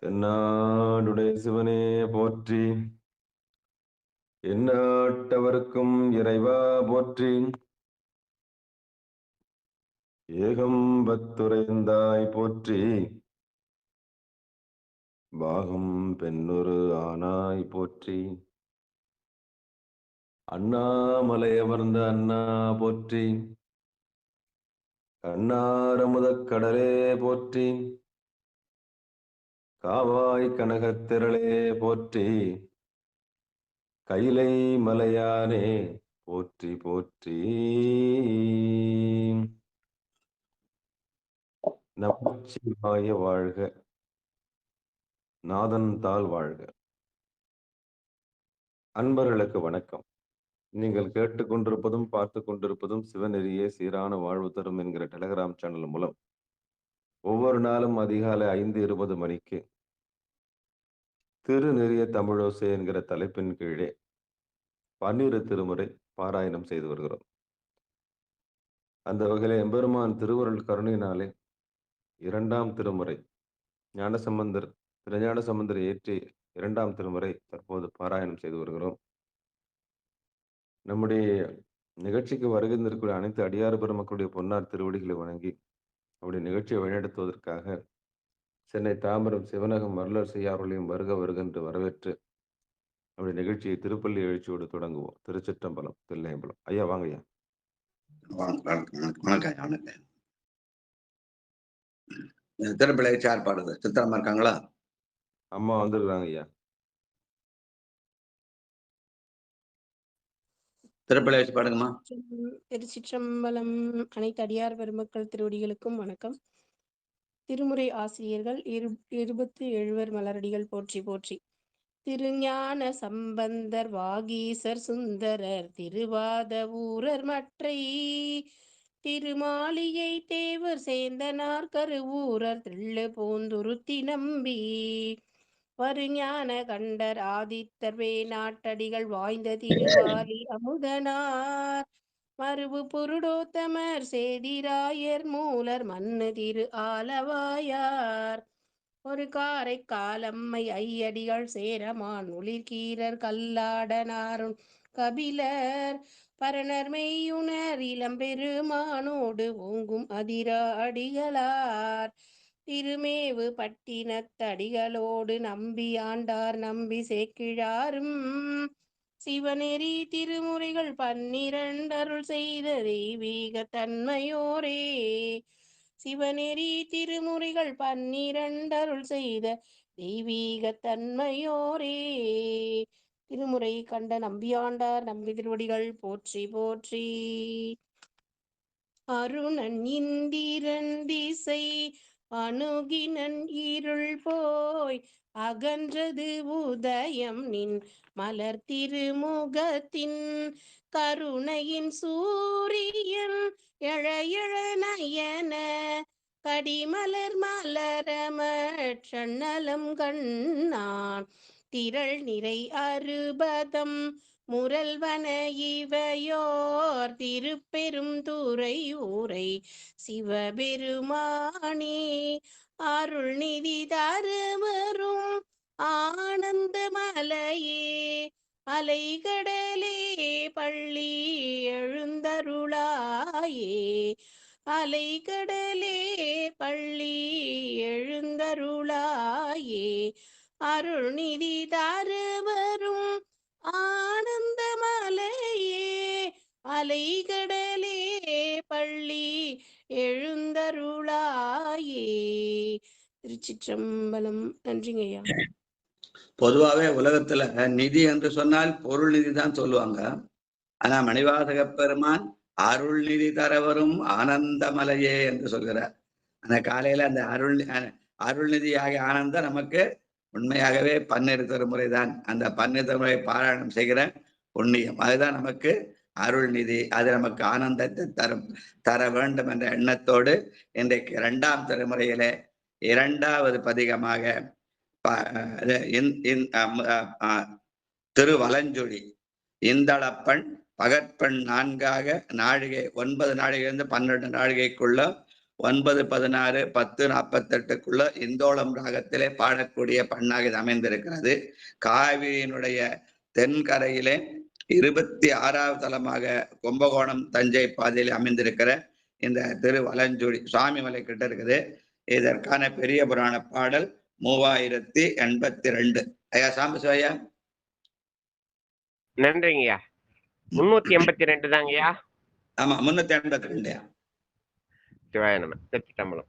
தென்னாடுடைய சிவனே போற்றி. எந்நாட்டவர்க்கும் இறைவா போற்றி. ஏகம்பத்துரைந்தாய் போற்றி. பாகம் பெண்ணுரு ஆனாய் போற்றி. அண்ணாமலை அமர்ந்த அண்ணா போற்றி. கண்ணாரமுதக் கடலே போற்றி. காவாய் கனகத்திரளே போற்றி. கைலை மலையானே போற்றி போற்றி. நமச்சிவாய வாழ்க. நாதன் தாள் வாழ்க. அன்பர்களுக்கு வணக்கம். நீங்கள் கேட்டுக்கொண்டிருப்பதும் பார்த்து கொண்டிருப்பதும் சிவநெறியே சீரான வாழ்வு தரும் என்கிற டெலகிராம் சேனல் மூலம் ஒவ்வொரு நாளும் அதிகாலை 5:20 மணிக்கு திருநெறிய தமிழோசை என்கிற தலைப்பின் கீழே 12 திருமுறை பாராயணம் செய்து வருகிறோம். அந்த வகையில எம்பெருமான் திருவருள் கருணையினாலே 2ஆம் திருமுறை ஞானசம்பந்தர் திருஞான சம்பந்தர் இயற்றி 2ஆம் திருமுறை தற்போது பாராயணம் செய்து வருகிறோம். நம்முடைய நிகழ்ச்சிக்கு வருகின்றிருக்கிற அனைத்து அடியார் பெருமக்களுடைய பொன்னார் திருவடிகளை வணங்கி அவருடைய நிகழ்ச்சியை வழிநடத்துவதற்காக சென்னை தாம்பரம் சிவனகம் மருளர் செய்யார்களையும் வருக வருக என்று வரவேற்று அவருடைய நிகழ்ச்சியை திருப்பள்ளி எழுச்சியோடு தொடங்குவோம். திருச்சிற்றம்பலம், தில்லையம்பலம். ஐயா வாங்க ஐயா. வணக்கம். திருப்பிள்ளை சார் பாடுது சித்திரமா இருக்காங்களா? அம்மா வந்துருக்காங்க ஐயா. திருப்பிள்ளை பாடுங்கம்மா. திருச்சிற்றம்பலம். அனைத்து அடியார் பெருமக்கள் திருவடிகளுக்கும் வணக்கம். திருமுறை ஆசிரியர்கள் 27 மலரடிகள் போற்றி போற்றி. திருஞான சம்பந்தர் வாகீசர் சுந்தரர் திருவாத ஊரர் மற்றை திருமாளிகை தேவர் சேந்தனார் கருவூரர் திள்ளு பூந்துருத்தி நம்பி வருஞான கண்டர் ஆதித்தர் வேநாட்டடிகள் வாய்ந்த திருவாலி அமுதனார் மறுவு புருடோத்தமர் சேதிராயர் மூலர் மன்னு திரு ஆலவாயார் ஒரு காரை காலம்மை ஐயடிகள் சேரமான் ஒளிர்கீரர் கல்லாடனாருண் கபிலர் பரணர் மெய்யுணர் இளம்பெருமானோடு ஓங்கும் அதிரா அடிகளார் திருமேவு பட்டினத்தடிகளோடு நம்பி ஆண்டார் நம்பி சேக்கிழாரும் சிவநெறி திருமுறைகள் 12 அருள் செய்த தெய்வீக தன்மையோரே. சிவநெறி திருமுறைகள் 12 அருள் செய்த தெய்வீக தன்மையோரே. திருமுறை கண்ட நம்பியாண்டார் நம்பி திருவடிகள் போற்றி போற்றி. அருணன் இந்திரன் திசை அணுகினன் இருள் போய் அகன்றது உதயம் நின் மலர் திருமுகத்தின் கருணையின் சூரியன் எழ எழ நயன கடிமலர் மலரமற்றண்ணலம் கண்ணான் திரள் நிறை அறுபதம் முரல்வன இவையோர் திருப்பெரும் துறை ஊரை சிவபெருமானே அருள்நிதி தருவரும் ஆனந்த மலையே அலைகடலே பள்ளி எழுந்தருளாயே அலைகடலே பள்ளி எழுந்தருளாயே அருள்நிதி தருவரும் ஆனந்த மலையே அலைகடலே பள்ளி எழுந்தருளாயே. திருச்சிற்றம்பலம். நன்றிங்கய்யா. பொதுவாவே உலகத்துல நிதி என்று சொன்னால் பொருள் நிதி தான் சொல்லுவாங்க. ஆனா மணிவாசக பெருமான் அருள் நிதி தரவரும் ஆனந்த மலையே என்று சொல்கிறார். அந்த காலையில அந்த அருள்நிதியாக ஆனந்த நமக்கு உண்மையாகவே 12 திருமுறை தான். அந்த 12 திருமுறை பாராயணம் செய்கிற புண்ணியம் அதுதான் நமக்கு அருள்நிதி. அது நமக்கு ஆனந்தத்தை தர வேண்டும் என்ற எண்ணத்தோடு இன்றைக்கு 2ஆம் திருமுறையிலே 2வது பதிகமாக திருவலஞ்சுழி இந்தளப்பெண் பகற்பெண் 4ஆக நாழிகை 9 நாழிகையிலிருந்து 12 நாழிகைக்குள்ள 9, 16, 10, 48க்குள்ள இந்தோளம் ராகத்திலே பாடக்கூடிய பண்ணாக இது அமைந்திருக்கிறது. காவிரியினுடைய தென்கரையிலே 26வது தலமாக கும்பகோணம் தஞ்சை பாதையில் அமைந்திருக்கிற இந்த திருவலஞ்சுழி சுவாமி மலை கிட்ட இருக்குது. இதற்கான பெரிய புராண பாடல் 3082. ஐயா சாம்பசிவய்யா. நன்றிங்கய்யா. 382 தாங்கய்யா. ஆமா 382. சிவாய நம. திருச்சிட்டம்பலம்.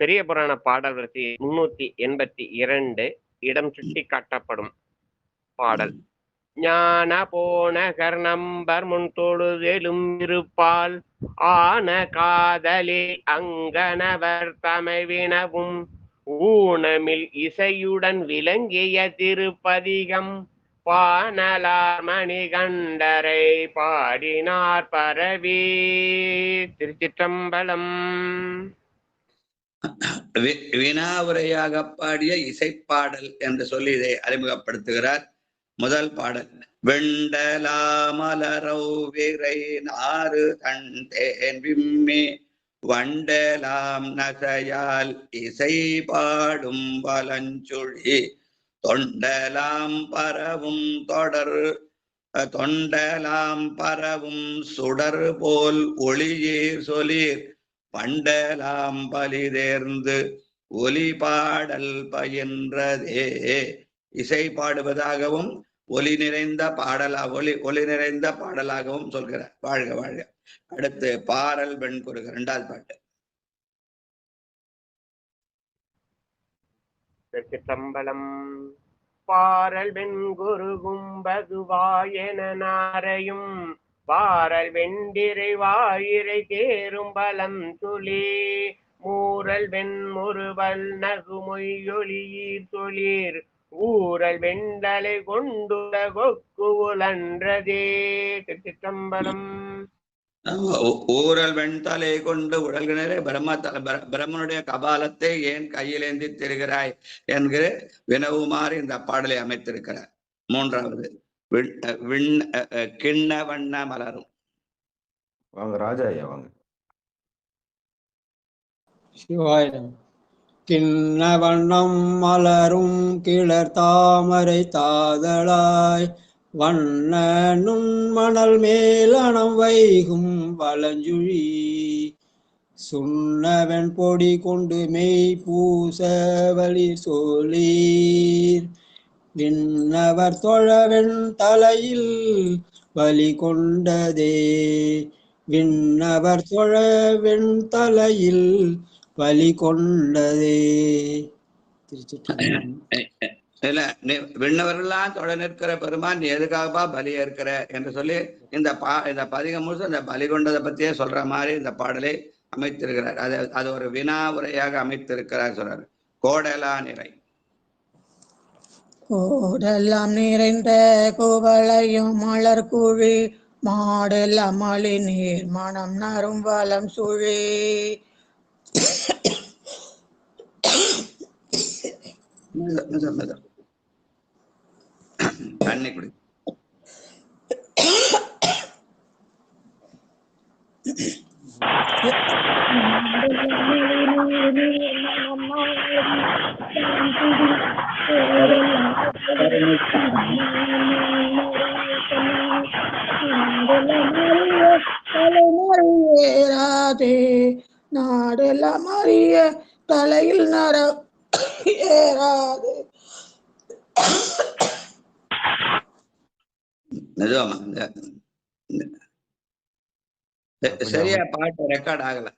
பெரிய புராண பாடல் வரிசை 382 இடம் சுட்டி காட்டப்படும் பாடல். ஞான போன கர்ணம்பர் முன் தொழுதெலும் இருப்பால் ஆன காதலே அங்கனவர் தமைவினவும் ஊனமில் இசையுடன் விளங்கிய திருப்பதிகம் பானலார் மணிகண்டரை பாடினார் பரவி. திருச்சிற்றம்பலம். வினாவுரையாக பாடிய இசைப்பாடல் என்று சொல்லி இதை அறிமுகப்படுத்துகிறார். முதல் பாடல். வெண்டலாமலரௌ விரை நாறு தண்டேன் விம்மி வண்டலாம் நகையால் இசை பாடும் வலஞ்சுழி தொண்டலாம் பரவும் சுடர் போல் ஒளியீர் சொலீர் பண்டலாம் பலிதேர்ந்து ஒலி பாடல் பயின்றதே. இசை பாடுவதாகவும் ஒலி நிறைந்த பாடலாகவும் சொல்கிறார். வாழ்க வாழ்க. அடுத்து பாரல் வெண் குறுக 2வது பாட்டு. திருச்சிற்றம்பலம். பாரல் வெண்குருகும் பதுவாயன நாரையும் பாரல் வெண்டிரை வாயிரை தேரும் பலம் துளி மூரல் வெண்முறுவல் நகுமொய்யொலியீர் தொழிர் ஊரல் வெண்டலை கொண்டுல கொக்கு உலன்றதே. திருச்சிற்றம்பலம். ஊரல் வெண்தலை கொண்டு உழல்கினரே பிரம்மனுடைய கபாலத்தை ஏன் கையிலேந்தி திரிகிறாய் என்கிற வினவுமாறு இந்த பாடலை அமைத்திருக்கிறார். 3வது. கிண்ண வண்ண மலரும். வாங்க ராஜா ஐயா வாங்க. சிவாயிரம். கிண்ண வண்ணம் மலரும் கிளர் தாமரை தாதளாய் வண்ண நுண்மணல் மேலணம் வைகும் வலஞ்சுழி சுண்ணவன் பொடி கொண்டு மெய் பூச வழி சொல்லீர் விண்ணவர் தொழவெண் தலையில் வலி கொண்டதே. விண்ணவர் தொழவெண் தலையில் வலி கொண்டதே. விண்ணவர்கள்லாம் தொட நிற்கிற பெருமான் நீ எதுக்காகப்பா பலி ஏற்கிற என்று சொல்லி இந்த பதிகம் முழுசு அந்த பலி கொண்டதை பத்தியே சொல்ற மாதிரி இந்த பாடலை அமைத்திருக்கிறார். அது ஒரு வினா உரையாக அமைத்திருக்கிறார். சொல்றாரு. கோடலா நிறை. கோடெல்லாம் நிறைந்த கோவளையும் மலர் குழி மாடெல்லாம் மழை நீர் மனம் நரும் வலம் சுழி தண்ணி குடி. ஏறாதே நாடெல்லாம் அறிய தலையில் நர ஏறாது. சரியா பாட்டு ரெக்கார்ட் ஆகல.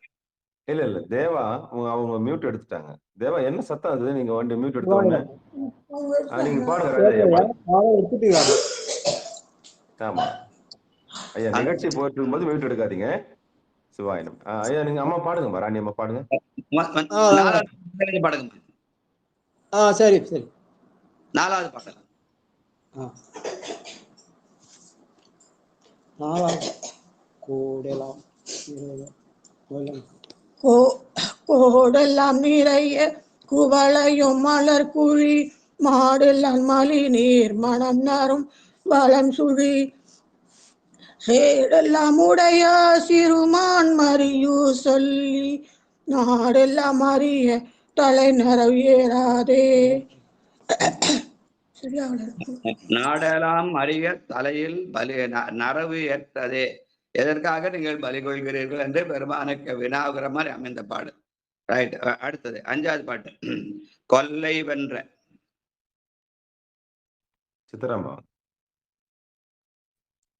இல்ல தேவா அவங்க மியூட் எடுத்துட்டாங்க. தேவா என்ன சத்தம் அது? நீங்க வந்து மியூட் எடுத்தோங்க. நீங்க பாடுங்க. ஆமா ஐயா, நிகழ்ச்சி போயிட்டு இருக்கும்போது மியூட் எடுக்காதீங்க. சிவாயினம். ஐயா நீங்க அம்மா பாடுங்க. ராணி அம்மா பாடுங்க. பாடுங்க. சரி சரி. 4வது பாடல். 4வது. கோடெல்லாம் கோடெல்லாம் நிறைய குவளையும் மலர் குழி மாடெல்லாம் மலி நீர் மனம் நரும் வளம் சுழி சேடெல்லாம் உடைய சிறுமான் மறியு சொல்லி நாடெல்லாம் அறிய தலை நரவியேறாதே. சரியா நாடெல்லாம் அறிய தலையில் பலி நரவு ஏற்றதே. எதற்காக நீங்கள் பலி கொள்கிறீர்கள் என்று பெருமானுக்கு வினாகிற மாதிரி அமைந்த பாடு. ரைட். அடுத்தது 5வது பாட்டு. கொல்லை வென்ற சித்தராமா.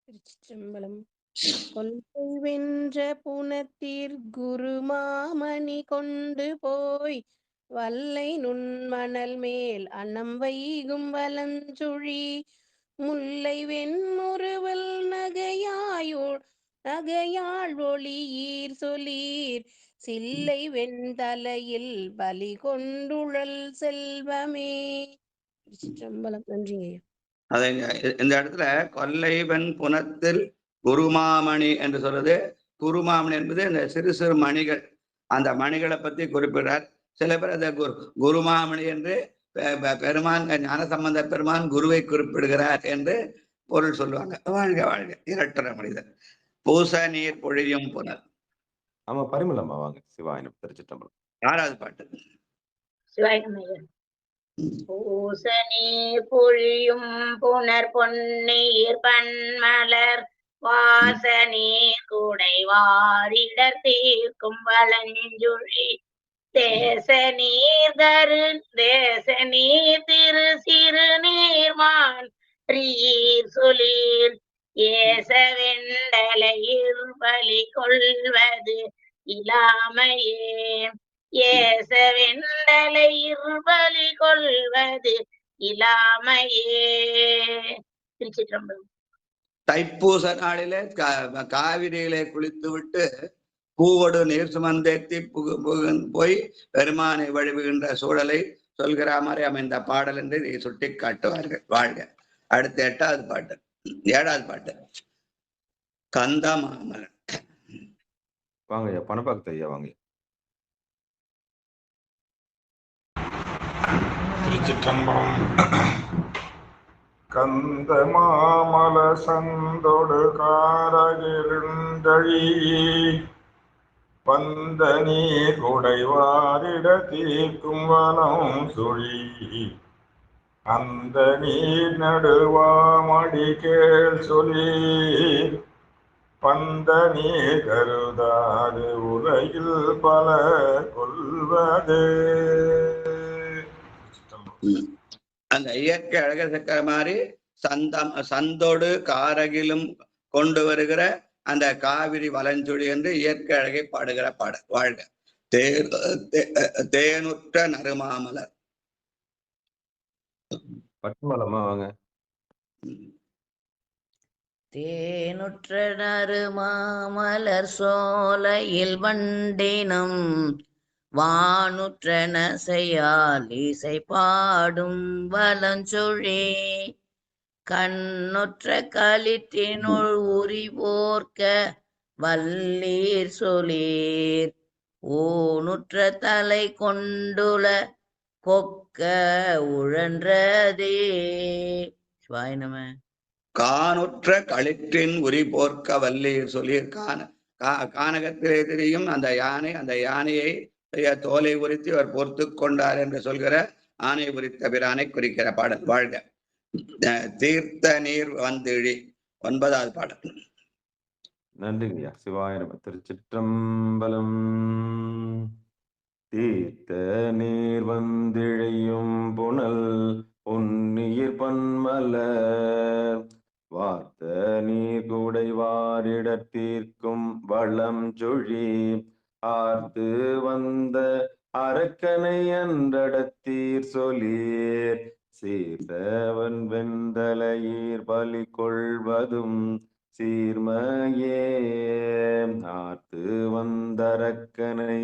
திருச்சிற்றம்பலம். கொல்லை வென்ற புனத்தீர் குருமாமணி கொண்டு போய் வல்லை நுண்மணல் மேல் அன்னம் வைகும் வலஞ்சுழி முல்லை வெண்முறுவல் நகையாள் ஒளியீர் சொலீர் சில்லை வெண்தலையில் பலி கொண்டுழல் செல்வமே. திருச்சிற்றம்பலம். நன்றிங்க ஐயா. அதை இந்த இடத்துல கொல்லை வெண் புனத்தில் குருமாமணி என்று சொல்றது. குருமாமணி என்பது இந்த சிறு சிறு மணிகள். அந்த மணிகளை பத்தி குறிப்பிடுறார். சில பேர் அந்த குருமாமணி என்று பெருமான் ஞானசம்பந்த பெருமான் குருவை குறிப்பிடுகிறார் என்று பொருள் சொல்லுவாங்க. வாழ்க வாழ்க இரட்டுற மனிதர். பூச நீர் பொழியும் புனல். ஆமா, பரிமளம்மா வாங்க. சிவாயனம். திருச்சிற்றம்பலம். 6வது பாட்டு. சிவாயனம். பூச நீர் பொழியும் புனர் பொன்னீர் பன்மலர் வாச நீர் குடை வாரிடர் தீர்க்கும் வலஞ்சுழி தேச நீர் திரு சிறு நீர்மான் சொலீர் ஏச வெண்டலையில் பலி கொள்வது இலாமையே. ஏச வெண்டலையில் பலி கொள்வது இலாமையே. திருச்சிற்றம்பலம். தைப்பூச நாளிலே காவிரியிலே குளித்து விட்டு பூவோடு நீர் சுமந்தேத்தி போய் பெருமானை வழிவுகின்ற சூழலை சொல்கிற மாதிரி அமைந்த பாடல் என்று சுட்டி காட்டுவார்கள். வாழ்க. அடுத்த 8வது பாட்டு. 7வது பாட்டு. கந்த மாமலன். வாங்க ஐயா. பணப்பாக்கத்து ஐயா வாங்க. திருச்சிற்றம்பலம். கந்த மாமல சந்தொடு காரகிருந்தழி வந்த நீர் குடைவாரிட தீர்க்கும் வனம் சுழி அந்த நீர் நடுவாமடி கேள் சொல்லி பந்த நீர் கருதாது உலகில் பல கொள்வது. அந்த இயற்கை அழக சக்கர மாதிரி சந்தோடு காரகிலும் கொண்டு வருகிற அந்த காவிரி வலஞ்சுழி என்று இயற்கை அழகை பாடுகிற பாடல். வாழ்க. தேனுற்ற நறுமாமலர். பட்டுமலமா வாங்க. தேனுற்ற நறுமாமலர் சோலையில் வண்டினம் வானுற்ற நசையால் இசை பாடும் வலஞ்சொழி கண்ணுற்ற களிற்றினுள் உரிவோர்க்க வல்லீர் சொலீர் ஊனுற்ற தலை கொண்டுல கொக்க உழன்றதே. சிவாய நம. கானுற்ற களிற்றின் உரி போர்க்க வல்லீர் சொல்லிர். கானகத்திலே தெரியும் அந்த யானை. அந்த யானையை தோலை உரித்து அவர் பொறுத்து கொண்டார் என்று சொல்கிற ஆணை உரித்த பிரானை குறிக்கிற பாடல். வாழ்க. தீர்த்த நீர் வந்திழி. 9வது பாடல். நன்றிங்கய்யா. சிவாய நம. திருச்சிற்றம்பலம். தீர்த்த நீர் வந்திழையும் புனல் பொன்னியிர் பன்மலர் வார்த்த நீர் கூடை வாரிடத் தீர்க்கும் வளம் சொழி ஆர்த்து வந்த அரக்கனை என்றடத்தீர் சொலீர் சீர்த்தவன் வெந்தலையீர் பலி கொள்வதும் சீர்மையே. ஆர்த்து வந்தரக்கனை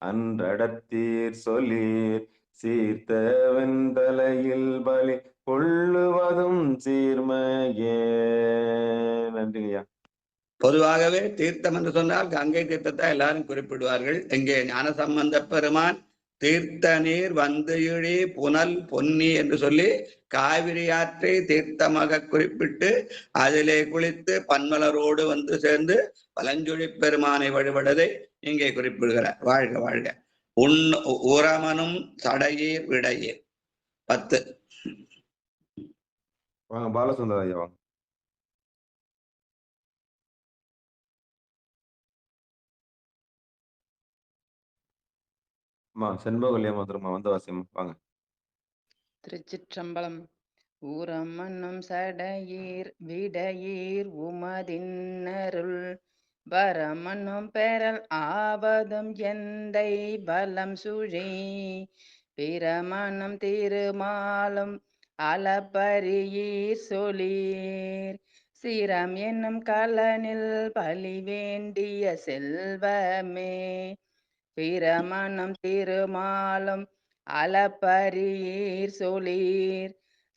அன்றடத்தீர் சொலீர் சீர்த்த வெந்தலையில் பலி கொள்ளுவதும் சீர்மையே. நன்றிங்கய்யா. பொதுவாகவே தீர்த்தம் என்று சொன்னால் கங்கை தீர்த்தத்தை எல்லாரும் குறிப்பிடுவார்கள். இங்கே ஞானசம்பந்த பெருமான் தீர்த்த நீர் வந்து இழி புனல் பொன்னி என்று சொல்லி காவிரி ஆற்றை தீர்த்தமாக குறிப்பிட்டு அதிலே குளித்து பன்மலரோடு வந்து சேர்ந்து பலஞ்சுழி பெருமானை வழிபடுவதை இங்கே குறிப்பிடுகிறார். வாழ்க வாழ்க. உரமனும் சடையீர் விடையீர் 10. வாங்க பாலசுந்தர் ஐயா வாங்க. செண்பகல்யா மதுரமா வந்து வாசியம் வாங்க. திருச்சிற்றம்பலம். ஊரமன்னும் சடையீர் விடையீர் உமதின்னருள் வரமன்னும் பெறல் ஆவதும் எந்தை பலம் சுழி பிரமணம் திருமாலும் அலப்பரியீர் சொலீர் சிரம் என்னும் கலனில் பலி வேண்டிய செல்வமே பிரமணம் திருமாலும் அலப்பரியீர் சொலீர்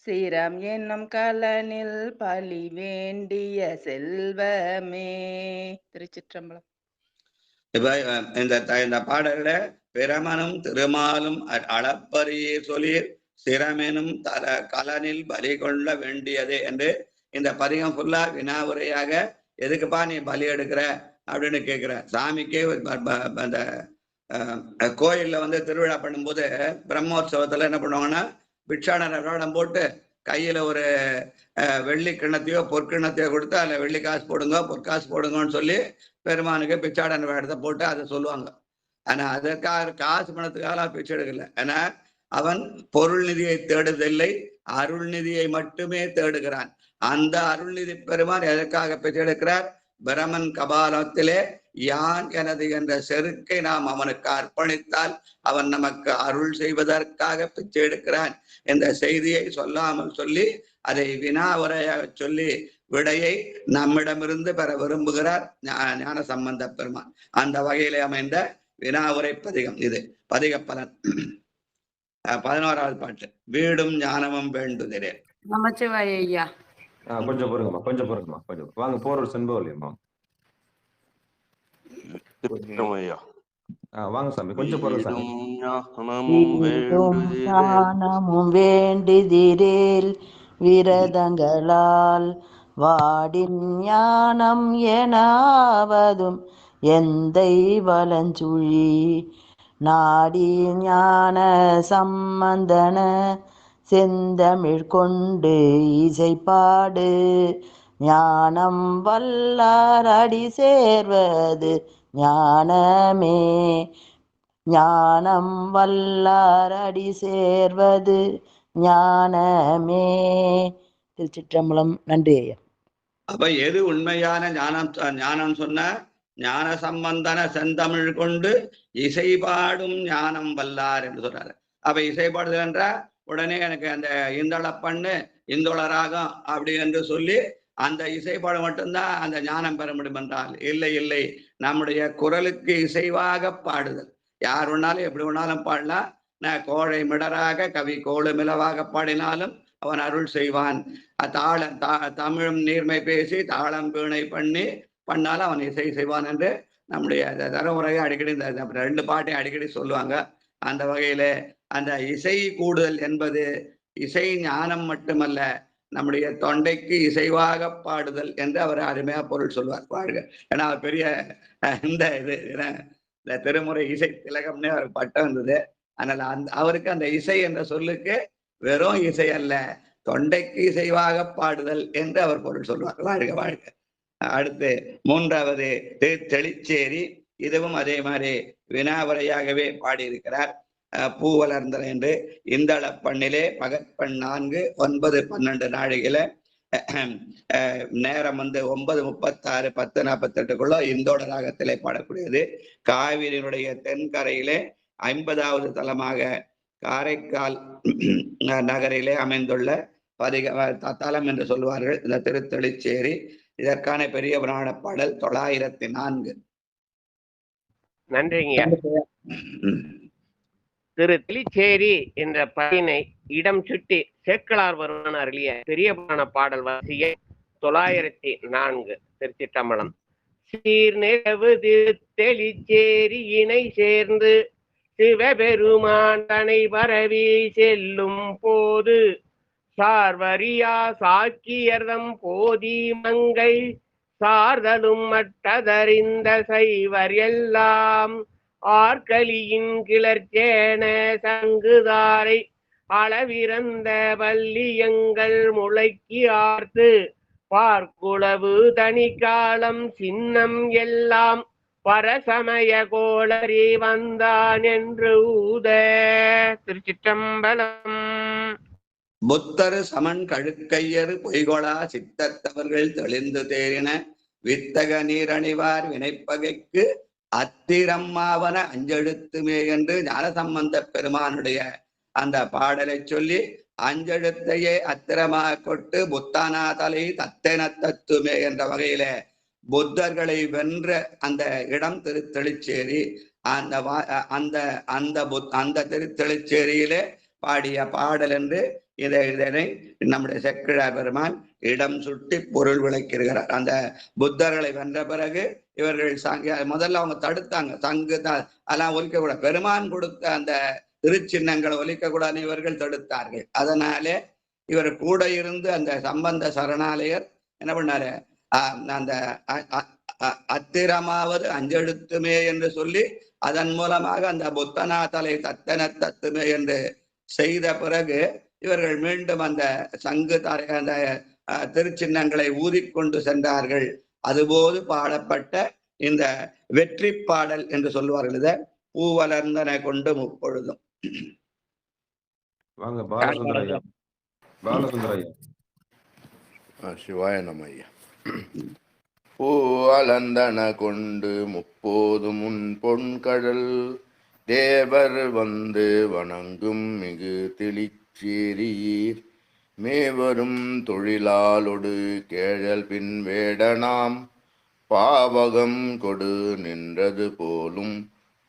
சிரம் என்னும் கலனில் பலி வேண்டிய செல்வமே. திருச்சிற்றம்பலம். இப்ப இந்த பாடல்ல பிரமனும் திருமாலும் அளப்பரியீர் சொலீர் சிரமெனும் கலனில் பலி கொள்ள வேண்டியது என்று இந்த பதிகம் ஃபுல்லா வினாவுரையாக எதுக்குப்பா நீ பலி எடுக்கிற அப்படின்னு கேட்கிற. சாமிக்கே அந்த கோயில்ல வந்து திருவிழா பண்ணும்போது பிரம்மோற்சவத்துல என்ன பண்ணுவாங்கன்னா பிட்சாடனை வேடம் போட்டு கையில ஒரு வெள்ளி கிண்ணத்தையோ பொற்கிண்ணத்தையோ கொடுத்து அதில் வெள்ளி காசு போடுங்க பொற்காசு போடுங்கன்னு சொல்லி பெருமானுக்கு பிச்சாடன் வேடத்தை போட்டு அதை சொல்லுவாங்க. ஆனா அதற்காக காசு பணத்துக்காக பிச்சை எடுக்கல. ஏன்னா அவன் பொருள் நிதியை தேடுவதில்லை, அருள் நிதியை மட்டுமே தேடுகிறான். அந்த அருள்நிதி பெருமான் எதற்காக பிச்சை எடுக்கிறார்? பிரமன் கபாலத்திலே யான் எனது என்ற செருக்கை நாம் அவனுக்கு அர்ப்பணித்தால் அவன் நமக்கு அருள் செய்வதற்காக பிச்சை எடுக்கிறான் என்ற செய்தியை சொல்லாமல் சொல்லி அதை வினாவுரையாக சொல்லி விடையை நம்மிடமிருந்து பெற விரும்புகிறார் ஞான சம்பந்த பெருமான். அந்த வகையிலே அமைந்த வினாவுரை பதிகம் இது. பதிக பலன் 11வது பாட்டு. வீடும் ஞானமும் வேண்டுதிரே. நமச்சிவாய ஐயா. கொஞ்சம் பொறுங்கம்மா கொஞ்சம் வாங்க. போற செண்பகல்யம்மா வாங்க சாமி, கொஞ்சம் பொறுங்க சாமி. ஞானமும் வேண்டுதிரேல் விரதங்களால் வாடின் ஞானம் எனாவதும் எந்தை வலஞ்சுழி நாடி ஞான சம்பந்தன செந்தமிழ் கொண்டு இசைப்பாடு ஞானம் வல்லார் அடி சேர்வது ஞானமே ஞானம் வல்லார் அடி சேர்வது ஞானமே. திருச்சிற்றம்பலம். நன்றி ஐயா. அப்ப எது உண்மையான ஞானம் சொன்ன ஞான சம்பந்தன செந்தமிழ் கொண்டு இசைபாடும் ஞானம் வல்லார் என்று சொல்றாரு. அப்ப இசைப்பாடுதல் என்றா உடனே எனக்கு அந்த இந்தள பண்ணு இந்தோள ராகம் அப்படி என்று சொல்லி அந்த இசைப்பாடு மட்டும்தான் அந்த ஞானம் பெற முடியும் என்றால் இல்லை. நம்முடைய குரலுக்கு இசைவாக பாடுதல். யார் வேணாலும் எப்படி வேணாலும் பாடலாம். நான் கோழை மிடராக கவி கோளுமிளவாக பாடினாலும் அவன் அருள் செய்வான். தமிழும் நீர்மை பேசி தாளம் வீணை பண்ணாலும் அவன் இசை செய்வான் என்று நம்முடைய தரமுறையை அடிக்கடி இந்த 2 பாட்டையும் அடிக்கடி சொல்லுவாங்க. அந்த வகையில அந்த இசை கூடுதல் என்பது இசை ஞானம் மட்டுமல்ல, நம்முடைய தொண்டைக்கு இசைவாக பாடுதல் என்று அவர் அருமையா பொருள் சொல்வார். வாழ்க. ஏன்னா அவர் பெரிய இந்த திருமுறை இசை திலகம்னே அவர் பட்டம் இருந்தது. அதனால அவருக்கு அந்த இசை என்ற சொல்லுக்கு வெறும் இசை அல்ல, தொண்டைக்கு இசைவாக பாடுதல் என்று அவர் பொருள் சொல்வார். வாழ்க வாழ்க. அடுத்து 3வது தெளிச்சேரி. இதுவும் அதே மாதிரி வினாவரையாகவே பாடியிருக்கிறார். பூ வளர்ந்தன என்று இந்தள பண்ணிலே பகற்பண் 4 9 12 நாழிகையில நேரம் வந்து 9:36 10:48 இந்தோட ராகத்திலே பாடக்கூடியது. காவிரியினுடைய தென்கரையிலே 50வது தலமாக காரைக்கால் நகரிலே அமைந்துள்ள தலம் என்று சொல்வார்கள் இந்த திருத்தெளிச்சேரி. இதற்கான பெரிய புராண பாடல் 904. நன்றிங்க. திரு தெளிச்சேரி என்ற பதினை இடம் சுட்டி சேக்கலார் வருமான அருளிய பெரிய புராண பாடல் வரிசையை 904. திருச்சிற்றம்பலம். சீர்நிலவு தெளிச்சேரி இணை சேர்ந்து சிவபெருமான் தனை பரவி செல்லும் போது சார்வரியா சாக்கியர்தம் போதி மங்கை சார்தலும் மற்றதறிந்த சைவர் எல்லாம் ஆர்கலியின் கிளர்ச்சேன சங்குதாரை அளவிறந்த வள்ளியங்கள் முளைக்கி ஆர்த்து பார்க்குளவு தனிக்காலம் சின்னம் எல்லாம் பரசமய கோளரி வந்தான் என்று ஊத. திருச்சிற்றம்பலம். புத்தரு சமன் கழுக்கையரு பொய்கொளா சித்தத்தவர்கள் தெளிந்து தேறின வித்தக நீரணிவார் வினைப்பகைக்கு அத்திரம்மாவன அஞ்செழுத்துமே என்று ஞானசம்பந்த பெருமானுடைய அந்த பாடலை சொல்லி அஞ்செழுத்தையே அத்திரமாக கொட்டு புத்தானாதலை தத்தென தத்துமே என்ற வகையில புத்தர்களை வென்ற அந்த இடம் திருத்தெளிச்சேரி. அந்த அந்த திருத்தெளிச்சேரியிலே பாடிய பாடல் என்று இதனை நம்முடைய செக்கிழார் பெருமான் இடம் சுட்டி பொருள் விளக்கிறார். அந்த புத்தர்களை வென்ற பிறகு இவர்கள் முதல்ல அவங்க தடுத்தாங்க, சங்கு அதெல்லாம் ஒலிக்க கூட, பெருமான் கொடுத்த அந்த திருச்சின்னங்களை ஒலிக்க கூடாது இவர்கள் தடுத்தார்கள். அதனாலே இவர் கூட இருந்து அந்த சம்பந்த சரணாலயர் என்ன பண்ணாரு, அந்த அத்திரமாவது அஞ்செழுத்துமே என்று சொல்லி அதன் மூலமாக அந்த புத்தனாதலை தத்தன தத்துமே என்று செய்த பிறகு இவர்கள் மீண்டும் அந்த சங்கு அந்த திருச்சின்னங்களை ஊதிக்கொண்டு சென்றார்கள். அதுபோது பாடப்பட்ட இந்த வெற்றி பாடல் என்று சொல்லுவார்கள். இத பூவலர்ந்தன கொண்டு முப்பொழுதும். வாங்க பாலசுந்தரையா. பாலசுந்தரையா. சிவாய நம்ம ஐயா. பூ அலந்தன கொண்டு முப்போது முன் பொன்கடல் தேவர் வந்து வணங்கும் மிகு தெளிச்சேரீர் மேவரும் தொழிலாலொடு கேழல் பின் வேடனாம் பாவகம் கொடு நின்றது போலும்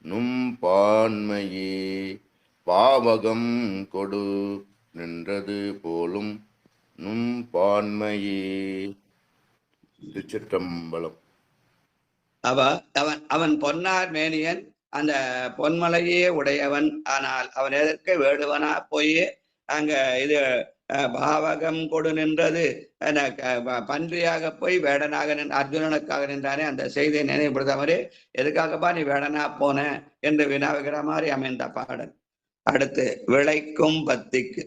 நும் பான்மையே. பாவகம் கொடு நின்றது போலும் நும் பான்மையே. திருச்சிற்றம்பலம். அவன் பொன்னார் மேனியன், அந்த பொன்மலையே உடையவன். ஆனால் அவன் எதற்கு வேடுவனா போய் அங்க இது பாவகம் கொடு நின்றது பன்றியாக போய் வேடனாக அர்ஜுனனுக்காக நின்றானே, அந்த செய்தியை நினைவுபடுத்த மாதிரி எதுக்காகப்பா நீ வேடனா போன என்று வினாவுகிற மாதிரி அமைந்த பாடல். அடுத்து விளைக்கும் பத்திக்கு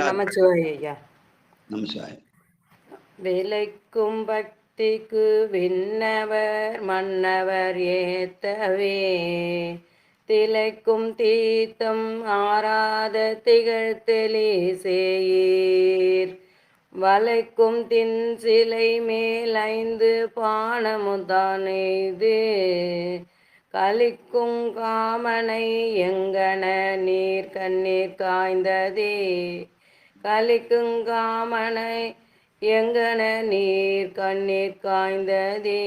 நமச்சிவாய. விளைக்கும் பக்திக்கு விண்ணவர் மன்னவர் ஏத்தவே திளைக்கும் தீர்த்தம் ஆராத திகழ்த்தெளி சேயீர் வளைக்கும் தின் சிலை மேல் 5 பானமுதானெய்து கலிக்கும் காமனை எங்கன நீர் கண்ணீர் காய்ந்ததே. கலிக்கும் காமனை எங்கன நீர் கண்ணீர் காய்ந்ததே.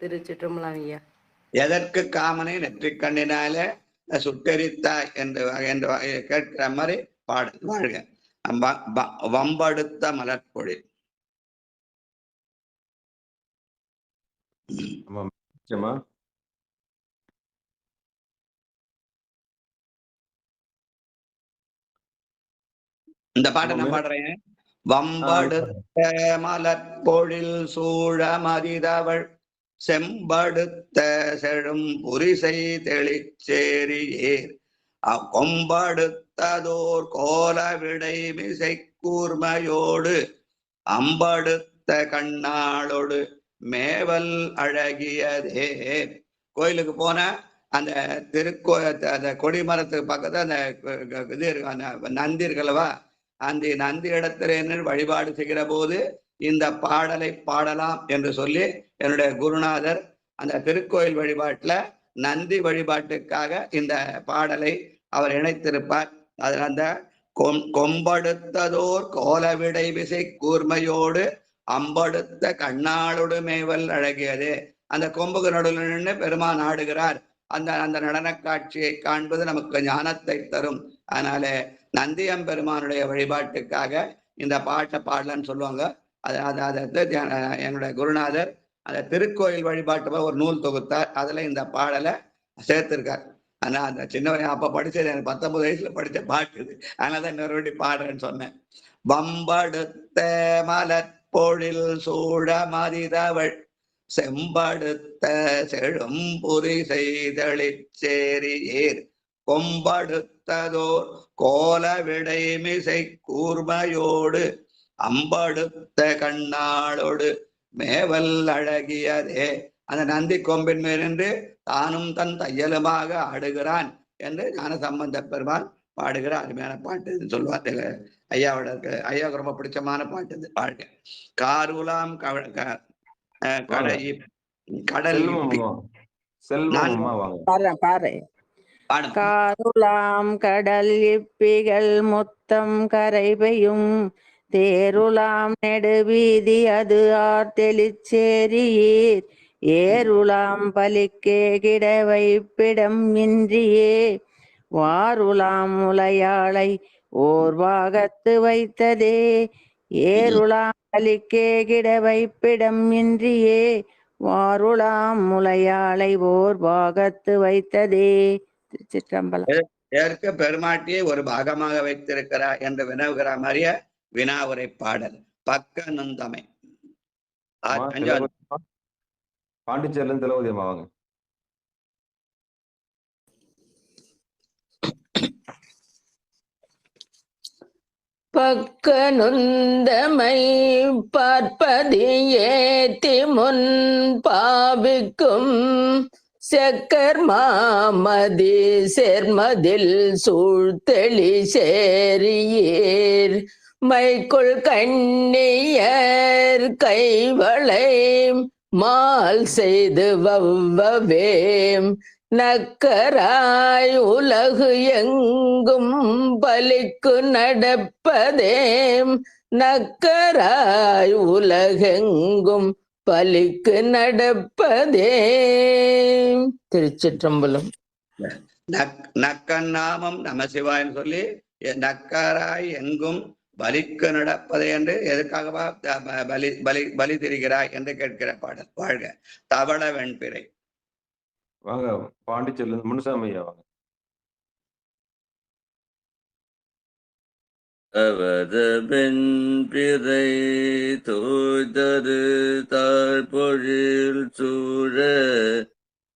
திருச்சிற்றம்பலம் ஐயா. எதற்கு காமனை நெற்றிக் கண்ணினால சுட்டெரித்தாய் என்று கேட்கிற மாதிரி பாடல். வாழ்க. வம்படுத்த மலர்பொழில். இந்த பாட்டை நான் பாடுறேன். வம்படுத்த மலர்பொழில் சூழ மதிதவள் செம்படுத்த செழும் புரிசை தெளிச்சேரியேர் கொம்படுத்ததோர் கோல விடை மிசை கூர்மையோடு அம்படுத்த கண்ணாளோடு மேவல் அழகியதே. கோயிலுக்கு போன அந்த அந்த கொடிமரத்துக்கு பக்கத்துல அந்த இது இருக்கு, அந்த நந்தி இருக்கல்லவா, அந்த நந்தி இடத்துல வழிபாடு செய்கிற போது இந்த பாடலை பாடலாம் என்று சொல்லி என்னுடைய குருநாதர் அந்த திருக்கோயில் வழிபாட்டுல நந்தி வழிபாட்டுக்காக இந்த பாடலை அவர் இணைத்திருப்பார். அதில் அந்த கொம்படுத்ததோர் கோலவிடை விசை கூர்மையோடு அம்படுத்த கண்ணாளோடு மேவல் அழகியது. அந்த கொம்புக்கு நடுவில் நின்று பெருமான் ஆடுகிறார். அந்த நடன காட்சியை காண்பது நமக்கு ஞானத்தை தரும். அதனால நந்தியம் பெருமானுடைய வழிபாட்டுக்காக இந்த பாட்டை பாடலன்னு சொல்லுவாங்க. என்னுடைய குருநாதர் அந்த திருக்கோயில் வழிபாட்டு ஒரு நூல் தொகுத்தார். அதுல இந்த பாடலை சேர்த்திருக்கார். ஆனா அந்த சின்ன அப்ப படிச்சது எனக்கு 19 வயசுல படிச்ச பாட்டு இது. அதனாலதான் இன்னொரு வாட்டி பாடுறேன்னு சொன்னேன். வம்படுத்த மலர் பொழில் சூழ மதிதவள் செம்படுத்த செழும் புரி செய்தளிச்சேரியேர் கொம்படுத்ததோர் கோல விடைமிசை கூர்மையோடு அம்படுத்த கண்ணாளோடு மேவல் அழகியதே. அந்த நந்தி கொம்பின் மேலின்று தானும் தன் தையலுமாக ஆடுகிறான் என்று ஞானசம்பந்த பெருமாள் பாடுகிற அருமையான பாட்டு சொல்லுவார். ஐயாவோட ஐயாவுக்கு ரொம்ப பிடிச்சமான பாட்டு இது. வாழ்க்கை காருலாம் கடை கடல் காருலாம் கடல் இப்பிகள் முத்தம் கரைபையும் தேருலாம் நெடுவீதி அது ஆர் தெளிச்சேரியீர் ஏருலாம் பலிக்கே கிட வைப்பிடம் இன்றியே வாருலாம் முலையாளை ஓர் பாகத்து வைத்ததே ஏருலாம் பலிக்கே கிட வைப்பிடம் இன்றியே வாருலாம் முலையாளை ஓர் பாகத்து வைத்ததே. திருச்சிற்றம்பலம். ஏற்க பெருமாட்டியை ஒரு பாகமாக வைத்திருக்கிறார் என்று வினவுகிற மாதிரிய வினாவுரை பாடல் பக்க நுந்தமை. பாண்டிச்சேரியில திலவதி அம்மா வாங்க. பக்க நுந்தமை பார்ப்பதி ஏத்தி முன் பாவிக்கும் செக்கர் மாமதி சேர்மதில் சூழ்த்தெளி சேரியீர் மைக்குள் கண்ணியர் கைவளை மால் செய்து வவ்வவேம் நக்கராய் உலகு எங்கும் பலிக்கு நடப்பதேம் நக்கராய் உலகெங்கும் பலிக்கு நடப்பதே. திருச்சிற்றம்பலம். நக்கன் நாமம் நமசிவாயன்னு சொல்லி நக்கராய் எங்கும் பலிக்கு நடப்பது என்று எதற்காகவா பலி பலி பலி திரிகிறாய் என்று கேட்கிற பாடல். வாழ்க தவள வெண்பிறை. வாங்க பாண்டிச்சேரியில முனுசாமி ஐயா வாங்க. அவதபெண் பிறை தோய்தரு தாழ்பொழில் சூழ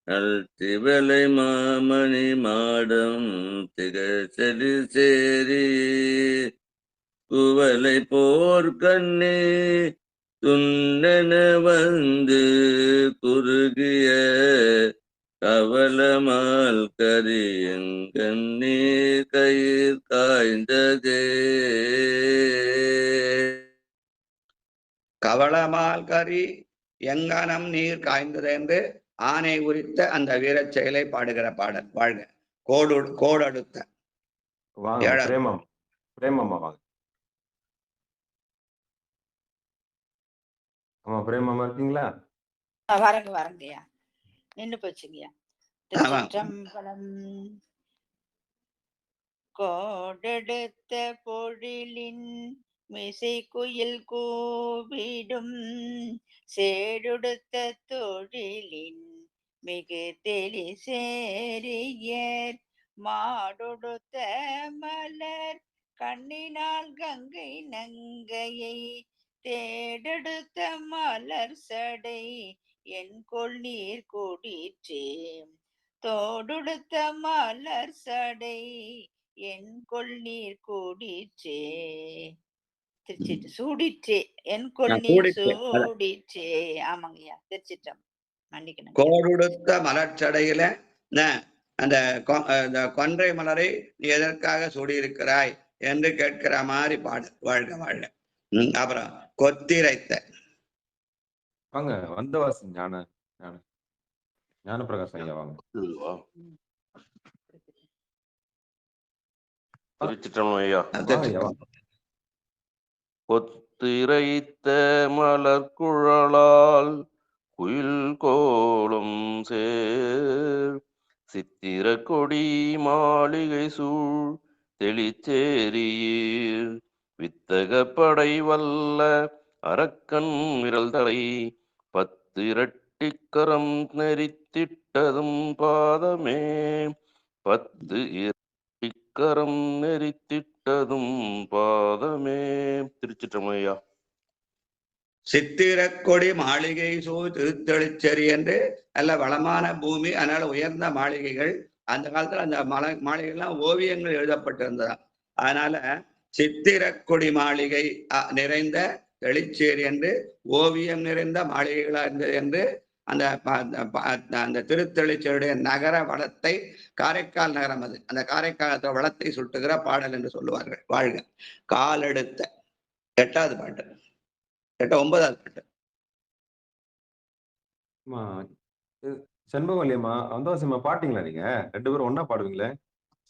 அழ்த்திவலை மாமணி மாடம் திகழ்ச்செடி சேரி குவலை போர்க்கண்ணே துண்ணென வந்து குறுகிய கவலமால் கரியங்கண்ணே கயிர் காய்ந்ததே. கவளமால் கரி எங்கனம் நீர் காய்ந்தது என்று ஆணை உரித்த அந்த வீரச் செயலை பாடுகிற பாடல். வாழ்க கோடடுத்த. பிரேமம்மா வாங்க. ஆமா பிரேமம்மா இருக்கீங்களா? வரங்கய்யா நின்று போச்சுங்கய்யா. திருச்சிற்றம்பலம். கோடெடுத்த பொழிலின் மிசை குயில் கூவிடும் சேடுடுத்த தொழிலின் மிகு தெளி சேரியர் மாடொடுத்த மலர் கண்ணினால் கங்கை நங்கையை தேடெடுத்த மலர் சடை என் கொள் நீர் கூடிற்றே தோடுடுத்த மலர் சடை என் கொள் நீர் கூடிற்றே. திருச்சிட்டு சூடிற்றே என் கொள் நீர் சூடிற்றே. ஆமாங்கய்யா திருச்சிட்டம் மன்னிக்கணும். கோடுடுத்த மலர்ச்சடையில அந்த கொன்றை மலரை நீ எதற்காக சூடியிருக்கிறாய் என்று கேட்கிற மாதிரி பாடு. வாழ்க வாழ்க. அப்புறம் கொத்திரைத்த. வாங்க வந்தவாசி ஞான பிரகாசம் ஐயா வாங்க. திருச்சிற்றம்பலம் ஐயா. கொத்திரைத்த மலர் குழலால் குயில் கோலம் சேர் சித்திர கொடி மாளிகை சூழ் தெளிச்சேரியீர் வித்தக படை வல்ல அரக்கன் விரல் தலை 10 இரட்டிக்கரம் நெறித்திட்டதும் பாதமே 10 இரட்டிக்கரம் நெறித்திட்டதும் பாதமே. திருச்சிற்றம்பலம் ஐயா. சித்திரக்கொடி மாளிகை திருத்தெளிச்சேரி என்று நல்ல வளமான பூமி, அதனால உயர்ந்த மாளிகைகள். அந்த காலத்துல அந்த மாளிகைகள்லாம் ஓவியங்கள் எழுதப்பட்டிருந்ததா. அதனால சித்திரக்கொடி மாளிகை நிறைந்த தெளிச்சேரி என்று, ஓவியம் நிறைந்த மாளிகைகளா இருந்தது என்று அந்த திருத்தெளிச்சேரியுடைய நகர வளத்தை, காரைக்கால் நகரம் அது, அந்த காரைக்காலத்த வளத்தை சுட்டுகிற பாடல் என்று சொல்லுவார்கள். வாழ்க. காலெடுத்த 8வது பாட்டு, 9வது பாட்டு. செண்பகவல்லியம்மா வந்தவாசியம்மா பாட்டீங்களா? நீங்க 2 பேரும் ஒன்னா பாடுவீங்களே?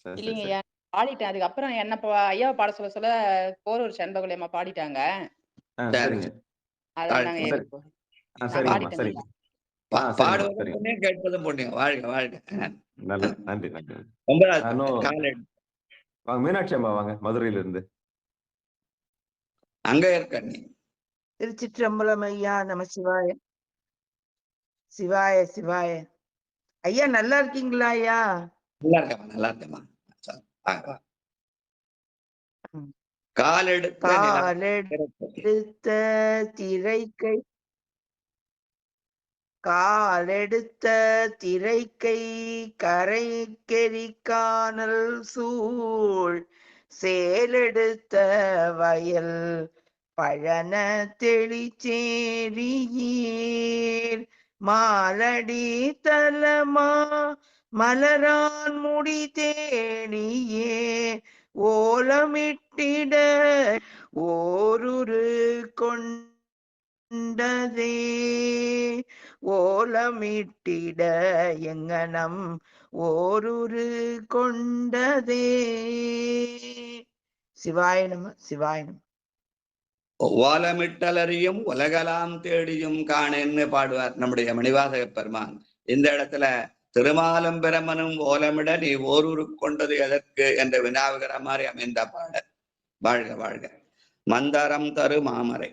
இல்லைங்க ஐயா, பாடிட்டேன். அதுக்கப்புறம் என்ன ஐயாவை பாட சொல்ல சொல்ல போரூர் செண்பகவல்லியம்மா பாடிட்டாங்க. சரிங்க. அதான் நாங்க சரிங்க. பாடுவதற்குமே கேட்பதும் பொண்ணுங்க. வாழ்க வாழ்க. நல்ல நன்றி நன்றி. 9வது வாங்க மீனாட்சி அம்மா, வாங்க மதுரையில இருந்து. அங்க இருக்க நீ. திருச்சிற்றம்பலம் ஐயா. நம சிவாய. சிவாய சிவாய. ஐயா நல்லா இருக்கீங்களா ஐயா? நல்லா இருக்கேம்மா, நல்லா இருக்கேம்மா. காலெடுத்த திரைக்கை, காலெடுத்த திரைக்கை கரைக்கெறி காணல் சூழ் சேலெடுத்த வயல் பழன தெளிச்சேரியீர் மாலடி தலமா மலரான் முடி தேடியே ஓலமிட்டிட ஓருரு கொண்டதே ஓலமிட்டிட எங்கனம் ஓருரு கொண்டதே. சிவாய நம சிவாய நம. ஓலமிட்டலறியும் உலகலாம் தேடியும் காணேன்னு பாடுவார் நம்முடைய மணிவாசக பெருமான். இந்த இடத்துல திருமாலும் பிரமனும் ஓலமிட நீ ஓரூரு கொண்டது எதற்கு என்ற வினாவுகிற மாதிரி அமைந்த பாடல். வாழ்க வாழ்க. மந்தரம் தரு மாமரை.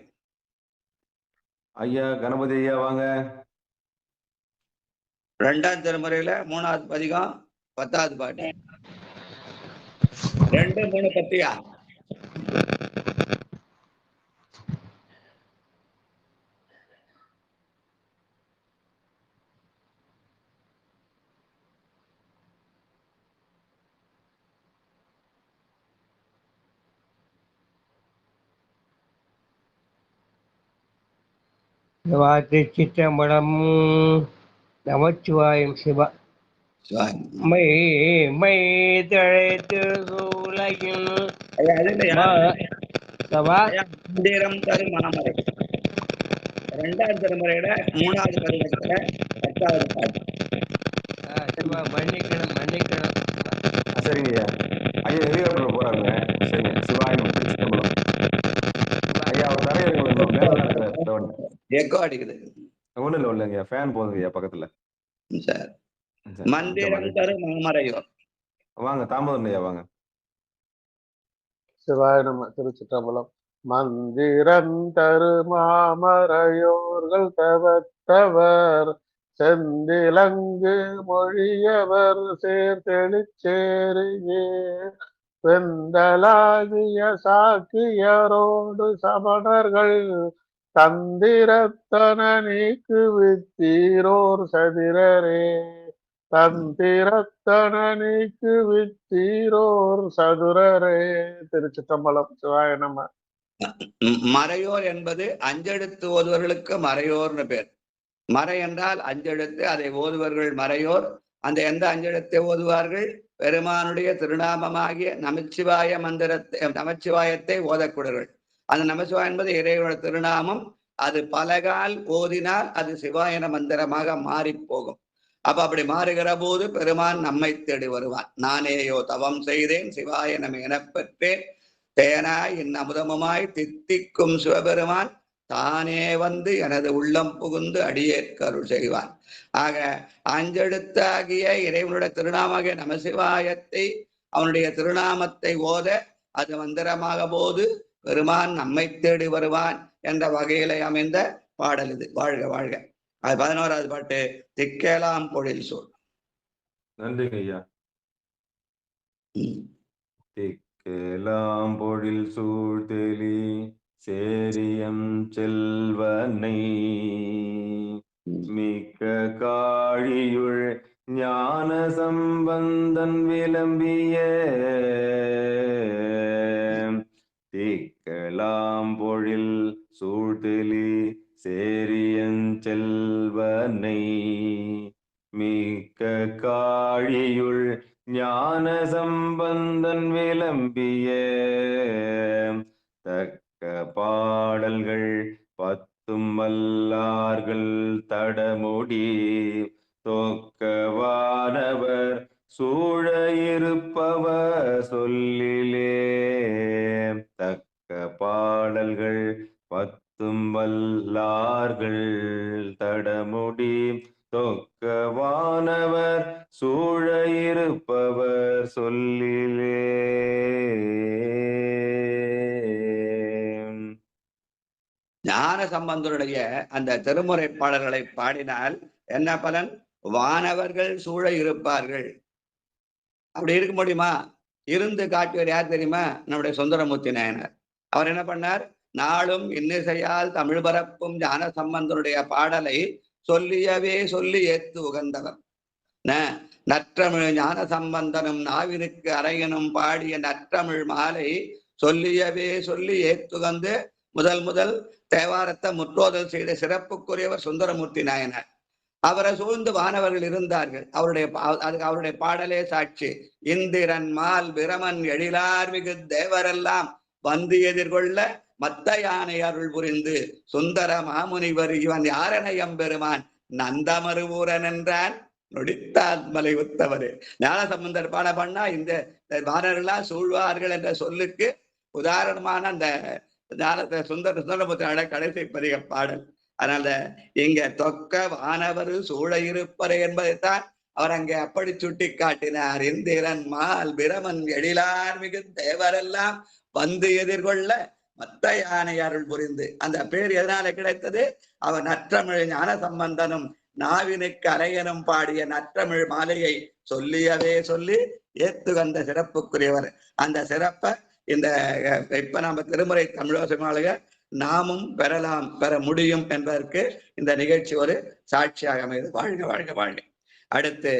ஐயா கணபதி ஐயா வாங்க. 2ஆம் திருமுறையில 3வது பதிகம் 10வது பாட்டு. 2, 3 பத்தியா? திருச்சிற்றம்பலம். நமச்சிவாயம். சிவா மை மை தழைத்து சூலையில் மந்திரம் தரு மாமரை. 2ஆம் திருமுறையில 3வது பதிகத்துல 10வது பாட்டு. மன்னிக்கணும் மன்னிக்கணும். சரிங்க ஐயா. ஐயா ஹெலிகாப்டர்ல போறாங்க. சரிங்க. சிவாயம் திருச்சிற்றம்பலம். ஐயா அவர் எக்கோ அடிக்குது. ஒண்ணு இல்லைங்க, ஃபேன் போதுங்க ஐயா பக்கத்துல. சார் மந்திரம் தரு மாமரையோர். வாங்க தாமதம் ஐயா வாங்க. சிவாய நம. திருச்சிற்றம்பலம். மந்திரம் தரு மாமரையோர்கள் தவத்தவர் செந்திலங்கு மொழியவர் சேர்த்தெளிச்சேரியே வெந்தலாகிய சாக்கியரோடு சமணர்கள் தந்திரத்தன நீக்கு வித்தீரோர் சதிரரே தந்திரத்தன நீக்கு வித்தீரோர் சதுரரே. திருச்சிற்றம்பலம். சிவாய நம. மறையோர் என்பது அஞ்செழுத்து ஓதுவர்களுக்கு மறையோர்னு பேர். மறை என்றால் அஞ்செழுத்து, அதை ஓதுவர்கள் மறையோர். அந்த எந்த அஞ்செழுத்தை ஓதுவார்கள்? பெருமானுடைய திருநாமமாகிய நமச்சிவாய மந்திரத்தை, நமச்சிவாயத்தை ஓதக்கூடியவர்கள். அந்த நமச்சிவாயம் என்பது இறைவனுடைய திருநாமம். அது பலகால் ஓதினால் அது சிவாயன மந்திரமாக மாறி போகும். அப்படி மாறுகிற போது பெருமான் நம்மை தேடி வருவான். நானேயோ தவம் செய்தேன் சிவாயனம் எனப் பெற்றேன் தேனாய் என் அமுதமுமாய் தித்திக்கும் சிவபெருமான் தானே வந்து எனது உள்ளம் புகுந்து அடியேற்கருள் செய்வான். ஆக அஞ்செழுத்தாகிய இறைவனுடைய திருநாமாகிய நமசிவாயத்தை, அவனுடைய திருநாமத்தை ஓத அது மந்திரமாக போது பெருமான் நம்மை தேடி வருவான் என்ற வகையில அமைந்த பாடல் இது. வாழ்க வாழ்க. அது 11வது பாட்டு. திக்கேலாம் பொழில் சூழ். நன்றிங்க ஐயா. திக்கேலாம் பொழில் சூழ் தெளி சேரியம் செல்வனை மிக்க காழியுள் ஞான சம்பந்தன் விளம்பிய திக்கலாம் பொழில் சூழ்தெளி சேரியன் செல்வனை மிக்க காழியுள் ஞான சம்பந்தன் விளம்பிய தக்க பாடல்கள் பத்தும் வல்லார்கள் தடமுடி தொக்கவானவர் சூழ இருப்பவர் சொல்லிலே தக்க பாடல்கள் பத்தும் வல்லார்கள் தடமுடி தொக்கவானவர் சூழ இருப்பவர் சொல்லிலே. ஞான சம்பந்தருடைய அந்த திருமுறை பாடல்களை பாடினால் என்ன பலன்? வானவர்கள் சூழ இருப்பார்கள். அப்படி இருக்க முடியுமா? இருந்து காட்டுவர் யார் தெரியுமா? நம்முடைய சுந்தரமூர்த்தி நாயனார். அவர் என்ன பண்ணார்? நாளும் இன்னிசையால் தமிழ் பரப்பும் ஞான சம்பந்தருடைய பாடலை சொல்லியவே சொல்லி ஏத்து உகந்தவர். நற்றமிழ் ஞான சம்பந்தனும் நாவினுக்கு அரையனும் பாடிய நற்றமிழ் மாலை சொல்லியவே சொல்லி ஏத்துகந்து முதல் தேவாரத்தை முற்றோதல் செய்த சிறப்புக்குரியவர் சுந்தரமூர்த்தி நாயனார். அவரை சூழ்ந்து வானவர்கள் இருந்தார்கள். அவருடைய பாடலே சாட்சி. இந்திரன் மால் பிரமன் எழிலார் மிகு தேவரெல்லாம் வந்து எதிர்கொள்ள மத்த யானை அருள் புரிந்து சுந்தர மாமுனிவர் இவன் யாரனையம் பெருமான் நந்தமருவூரன் என்றான் நொடித்தாத்மலை உத்தவரு. ஞான சம்பந்தர் பாட பண்ணா இந்த வானர்களாம் சூழ்வார்கள் என்ற சொல்லுக்கு உதாரணமான அந்த ஞானத்தை சுந்தரமுத்திரோட கடைசி பதிக பாடல். அதனால இங்க தொக்க வானவர் சூழ இருப்பறை என்பதைத்தான் அவர் அங்கே அப்படி சுட்டி காட்டினார். இந்திரன் மால் பிரமன் எழிலார் மிகு தேவரெல்லாம் வந்து எதிர்கொள்ள மத்த யானை அருள் புரிந்து. அந்த பேர் எதனால கிடைத்தது? அவர் நற்றமிழ் ஞான சம்பந்தனும் நாவினுக்கு அரையனும் பாடிய நற்றமிழ் மாலையை சொல்லியவே சொல்லி ஏத்துகந்த சிறப்புக்குரியவர். அந்த சிறப்பை இந்த இப்ப நம்ம திருமுறை தமிழோசை மாலைய நாமும் பெறலாம், பெற முடியும் என்பதற்கு இந்த நிகழ்ச்சி ஒரு சாட்சியாக அமைது. வாழ்க வாழ்க வாழ்க. அடுத்து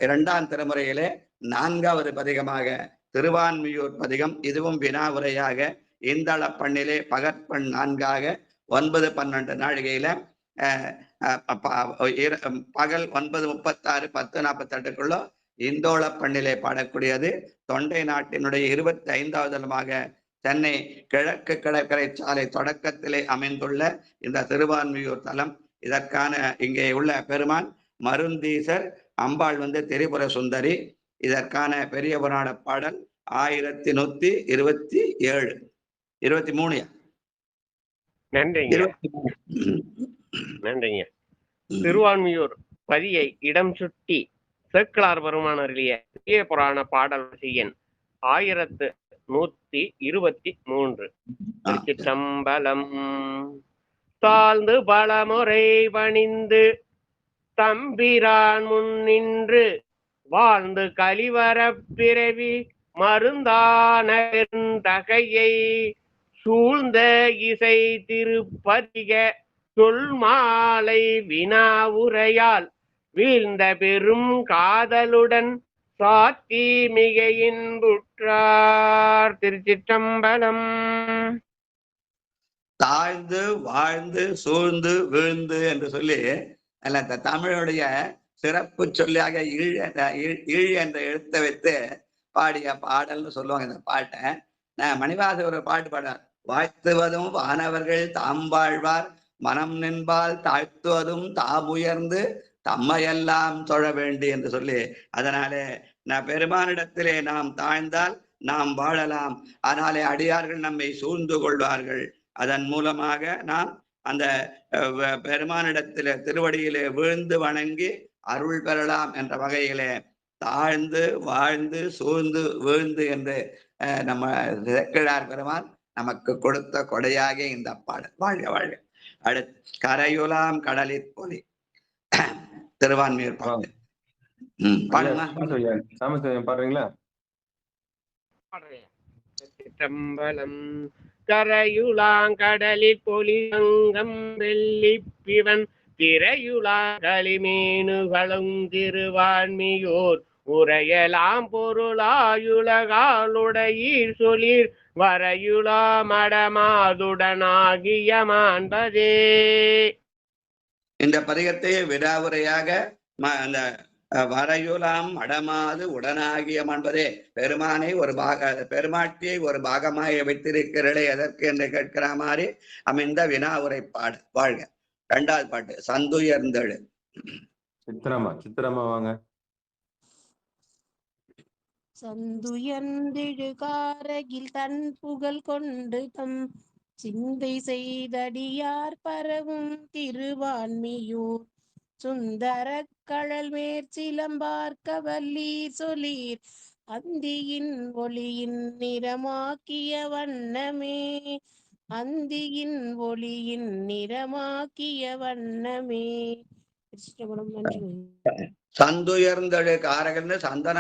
2ஆம் திருமுறையிலே 4வது பதிகமாக திருவான்மியூர் பதிகம். இதுவும் வினா உரையாக இந்தள பண்ணிலே பகற்பண் 4ஆக 9-12 நாழிகையில பகல் 9:36 10:48க்குள்ள இந்தோள பண்ணிலே பாடக்கூடியது. தொண்டை நாட்டினுடைய 25வது தலமாக சென்னை கிழக்கு கடற்கரை சாலை தொடக்கத்திலே அமைந்துள்ள இந்த திருவான்மியூர் தலம். இதற்கான இங்கே உள்ள பெருமான் மருந்தீசர், அம்பாள் திரிபுர சுந்தரி. இதற்கான பெரிய புராண பாடல் 1127 23. நன்றிங்க. நன்றிங்க. திருவான்மியூர் பதியை இடம் சுட்டி சேக்கிழார் பெருமான் அருளிய பெரிய புராண பாடல் எண் 1123. திருச்சிற்றம்பலம். தாழ்ந்து பலமுறை பணிந்து தம்பிரான் முன்னின்று வாழ்ந்து கலிவர பிறவி மருந்தான தகையை சூழ்ந்த இசை திருப்பதிக சொல் மாலை வினாவுரையால் வீழ்ந்த பெரும் காதலுடன் சாத்தி மிக இன்புற்றார். திருச்சிற்றம்பலம். தாழ்ந்து வாழ்ந்து சூழ்ந்து வீழ்ந்து என்று சொல்லி அந்த தமிழுடைய சிறப்பு சொல்லியாக ஈழ் என்ற எழுத்தை வைத்து பாடிய பாடல்னு சொல்லுவாங்க. இந்த பாட்டை மணிவாசகர் ஒரு பாட்டு பாடுவார். வாழ்த்துவதும் வானவர்கள் தாம் வாழ்வார் மனம் நின்பால் தாழ்த்துவதும் தாமுயர்ந்து தம்மையெல்லாம் தொழ வேண்டி என்று சொல்லி, அதனாலே பெருமானிடத்திலே நாம் தாழ்ந்தால் நாம் வாழலாம். அதனாலே அடியார்கள் நம்மை சூழ்ந்து கொள்வார்கள். அதன் மூலமாக நாம் அந்த பெருமானிடத்திலே திருவடியிலே வீழ்ந்து வணங்கி அருள் பெறலாம் என்ற வகையிலே தாழ்ந்து வாழ்ந்து சூழ்ந்து வீழ்ந்து என்று நம்ம சேக்கிழார் பெருமான் நமக்கு கொடுத்த கொடையாக இந்த பாடல். வாழ்க வாழ்க. அடுத்து கரையுலாம் கடலிற் பொலி திருவான்மியூர் பாடல். பாடுறீங்களா? சிற்றம்பலம். கரையுளாங்கடலில் பொலியங்கம் வெள்ளிப்பிவன் திரையுளாங்களிமேனுகளும் திருவான்மியோர் உரையலாம் பொருளாயுலகாளுடையீர் சொல்லிர் வரையுலா மடமாதுடனாகிய மாண்பதே. இந்த பதிகத்தை விடாவுரையாக அந்த வரையுலாம் மடமாது உடனாகிய மாண்பதே, பெருமானை ஒரு பெருமாட்டியை ஒரு பாகமாக வைத்திருக்கிறதே எதற்கு என்று கேட்கிற மாதிரி அமைந்த வினாவுரை பாடு. வாழ்க. இரண்டாவது பாட்டு சந்துயர்ந்தெழு. சித்திரமா வாங்க. சந்துயர்ந்தெழு காரகில் தன் புகழ் கொண்டு தம் சிந்தை செய்தடியார் பரவும் திருவான்மியூர் சுந்தர கழல் மேற்சிலம்பார்க்க வல்லீர் சொல்லிர் அந்தியின் ஒளியின் நிறமாக்கிய வண்ணமே, அந்தியின் ஒளியின் நிறமாக்கிய வண்ணமே. நன்றி. சந்துயர்ந்தழு காரகன்னு சந்தன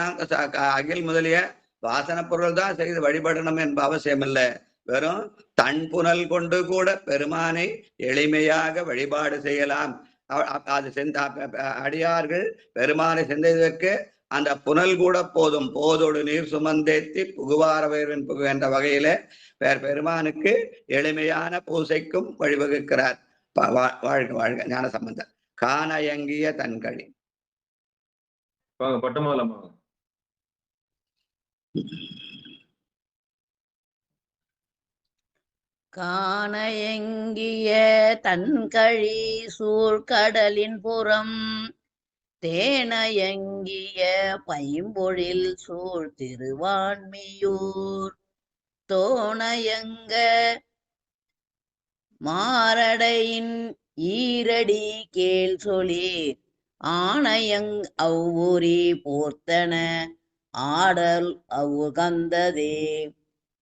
அகில் முதலிய வாசன பொருள் தான் செய்து வழிபடணும் என்ப அவசியம் இல்லை. வெறும் தன் புனல் கொண்டு கூட பெருமானை எளிமையாக வழிபாடு செய்யலாம். அது அடியார்கள் பெருமானை சென்றதற்கு அந்த புனல் கூட போதும். போதோடு நீர் சுமந்தேத்தி புகுவார வேர்வன் புகு என்ற வகையில பெருமானுக்கு எளிமையான பூசைக்கும் வழிவகுக்கிறார். வாழ்க வாழ்க ஞான சம்பந்தர். காணயங்கிய தன்களி. பட்டமாலமா. காணயங்கிய தன்கழி சூழ்கடலின் புறம் தேனயங்கிய பைம்பொழில் சூழ் திருவான்மியூர் தோணயங்க மாரடையின் ஈரடி கேள் சொலீர் ஆணையங் அவ்வூரி போர்த்தன ஆடல் அவுகந்ததே,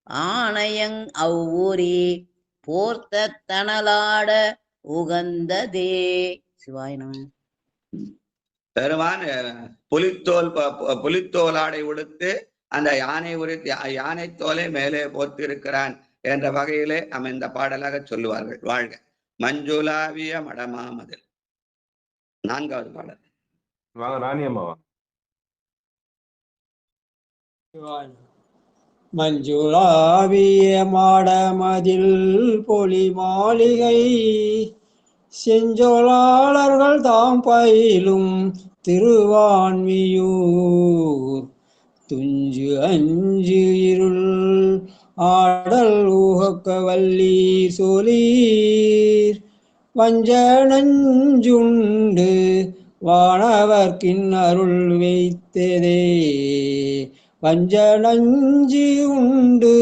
ஆணையங் அவ்வூரி போர்த்த தனலாட உகந்ததே. சிவாயனம். பெருமான் புலித்தோலாடை உடுத்து அந்த யானை தோலை மேலே போர்த்திருக்கிறான் என்ற வகையிலே அமைந்த பாடலாக சொல்லுவார்கள். வாழ்க. மஞ்சுளாவிய மடமாமதில். நான்காவது பாடல். வாங்க ராணியம்மா. மஞ்சுளாவிய மாடமதில் பொலி மாளிகை செஞ்சொலாளர்கள் தாம் பயிலும் திருவான்மியூர் துஞ்சு அஞ்சு இருள் ஆடல் ஊகக்க வல்லீர் சொலீர் வஞ்ச நஞ்சுண்டு வானவர்க்கின் அருள் வைத்ததே, வஞ்ச நஞ்சு உண்டு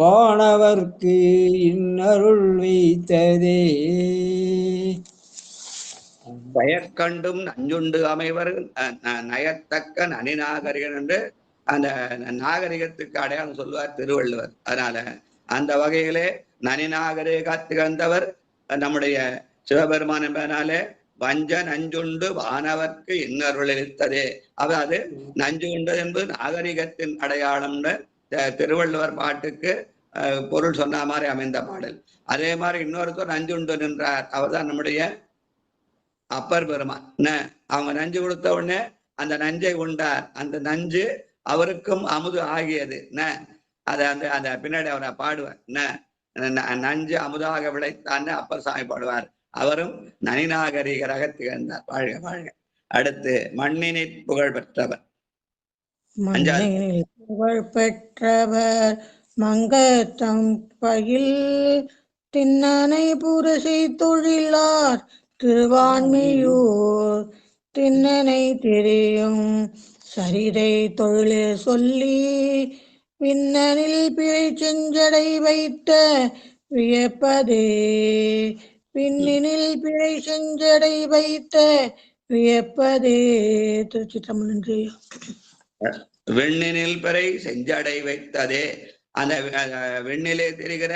வானவர்க்கு இன்னருள் வைத்ததே. பயக்கண்டும் நஞ்சுண்டு அமைவர் நயத்தக்க நனிநாகரிகன் என்று அந்த நாகரிகத்துக்கு அடையாளம் சொல்லுவார் திருவள்ளுவர். அதனால அந்த வகையிலே நனிநாகரிக திகழ்ந்தவர் நம்முடைய சிவபெருமான் என்பதனாலே வஞ்ச நஞ்சுண்டு வானவர்க்கு இன்னருள் அளித்ததே. அதாவது நஞ்சு உண்டு என்பது நாகரிகத்தின் அடையாளம்னு திருவள்ளுவர் பாட்டுக்கு பொருள் சொன்ன மாதிரி அமைந்த பாடல். அதே மாதிரி இன்னொருத்தர் நஞ்சுண்டு நின்றார். அவர் தான் நம்முடைய அப்பர் பெருமான். அவங்க நஞ்சு கொடுத்த உடனே அந்த நஞ்சை உண்டார். அந்த நஞ்சு அவருக்கும் அமுது ஆகியது. அதை அந்த பின்னாடி அவரை பாடுவார். நஞ்சு அமுதாக விளைத்தான்னு அப்பர் சாமி பாடுவார். அவரும் நனிநாகரிகராக திகழ்ந்தார். வாழ்க வாழ்க. அடுத்து மண்ணினில் புகழ் பெற்றவர். புகழ் பெற்றவர் மங்கத்தம் பயில் திண்ணனை புரசை தொழிலார் திருவான்மியூர் திண்ணனை தெரியும் சரிதை தொழிலே சொல்லி விண்ணனில் பிறை செஞ்சடை வைத்த வியப்பதே, பின்னினில் பிறை செஞ்சடை வைத்த வியப்பதே. திருச்சிற்றம்பலம். வெண்ணினில் பிறை செஞ்சடை வைத்ததே. அந்த வெண்ணிலே தெரிகிற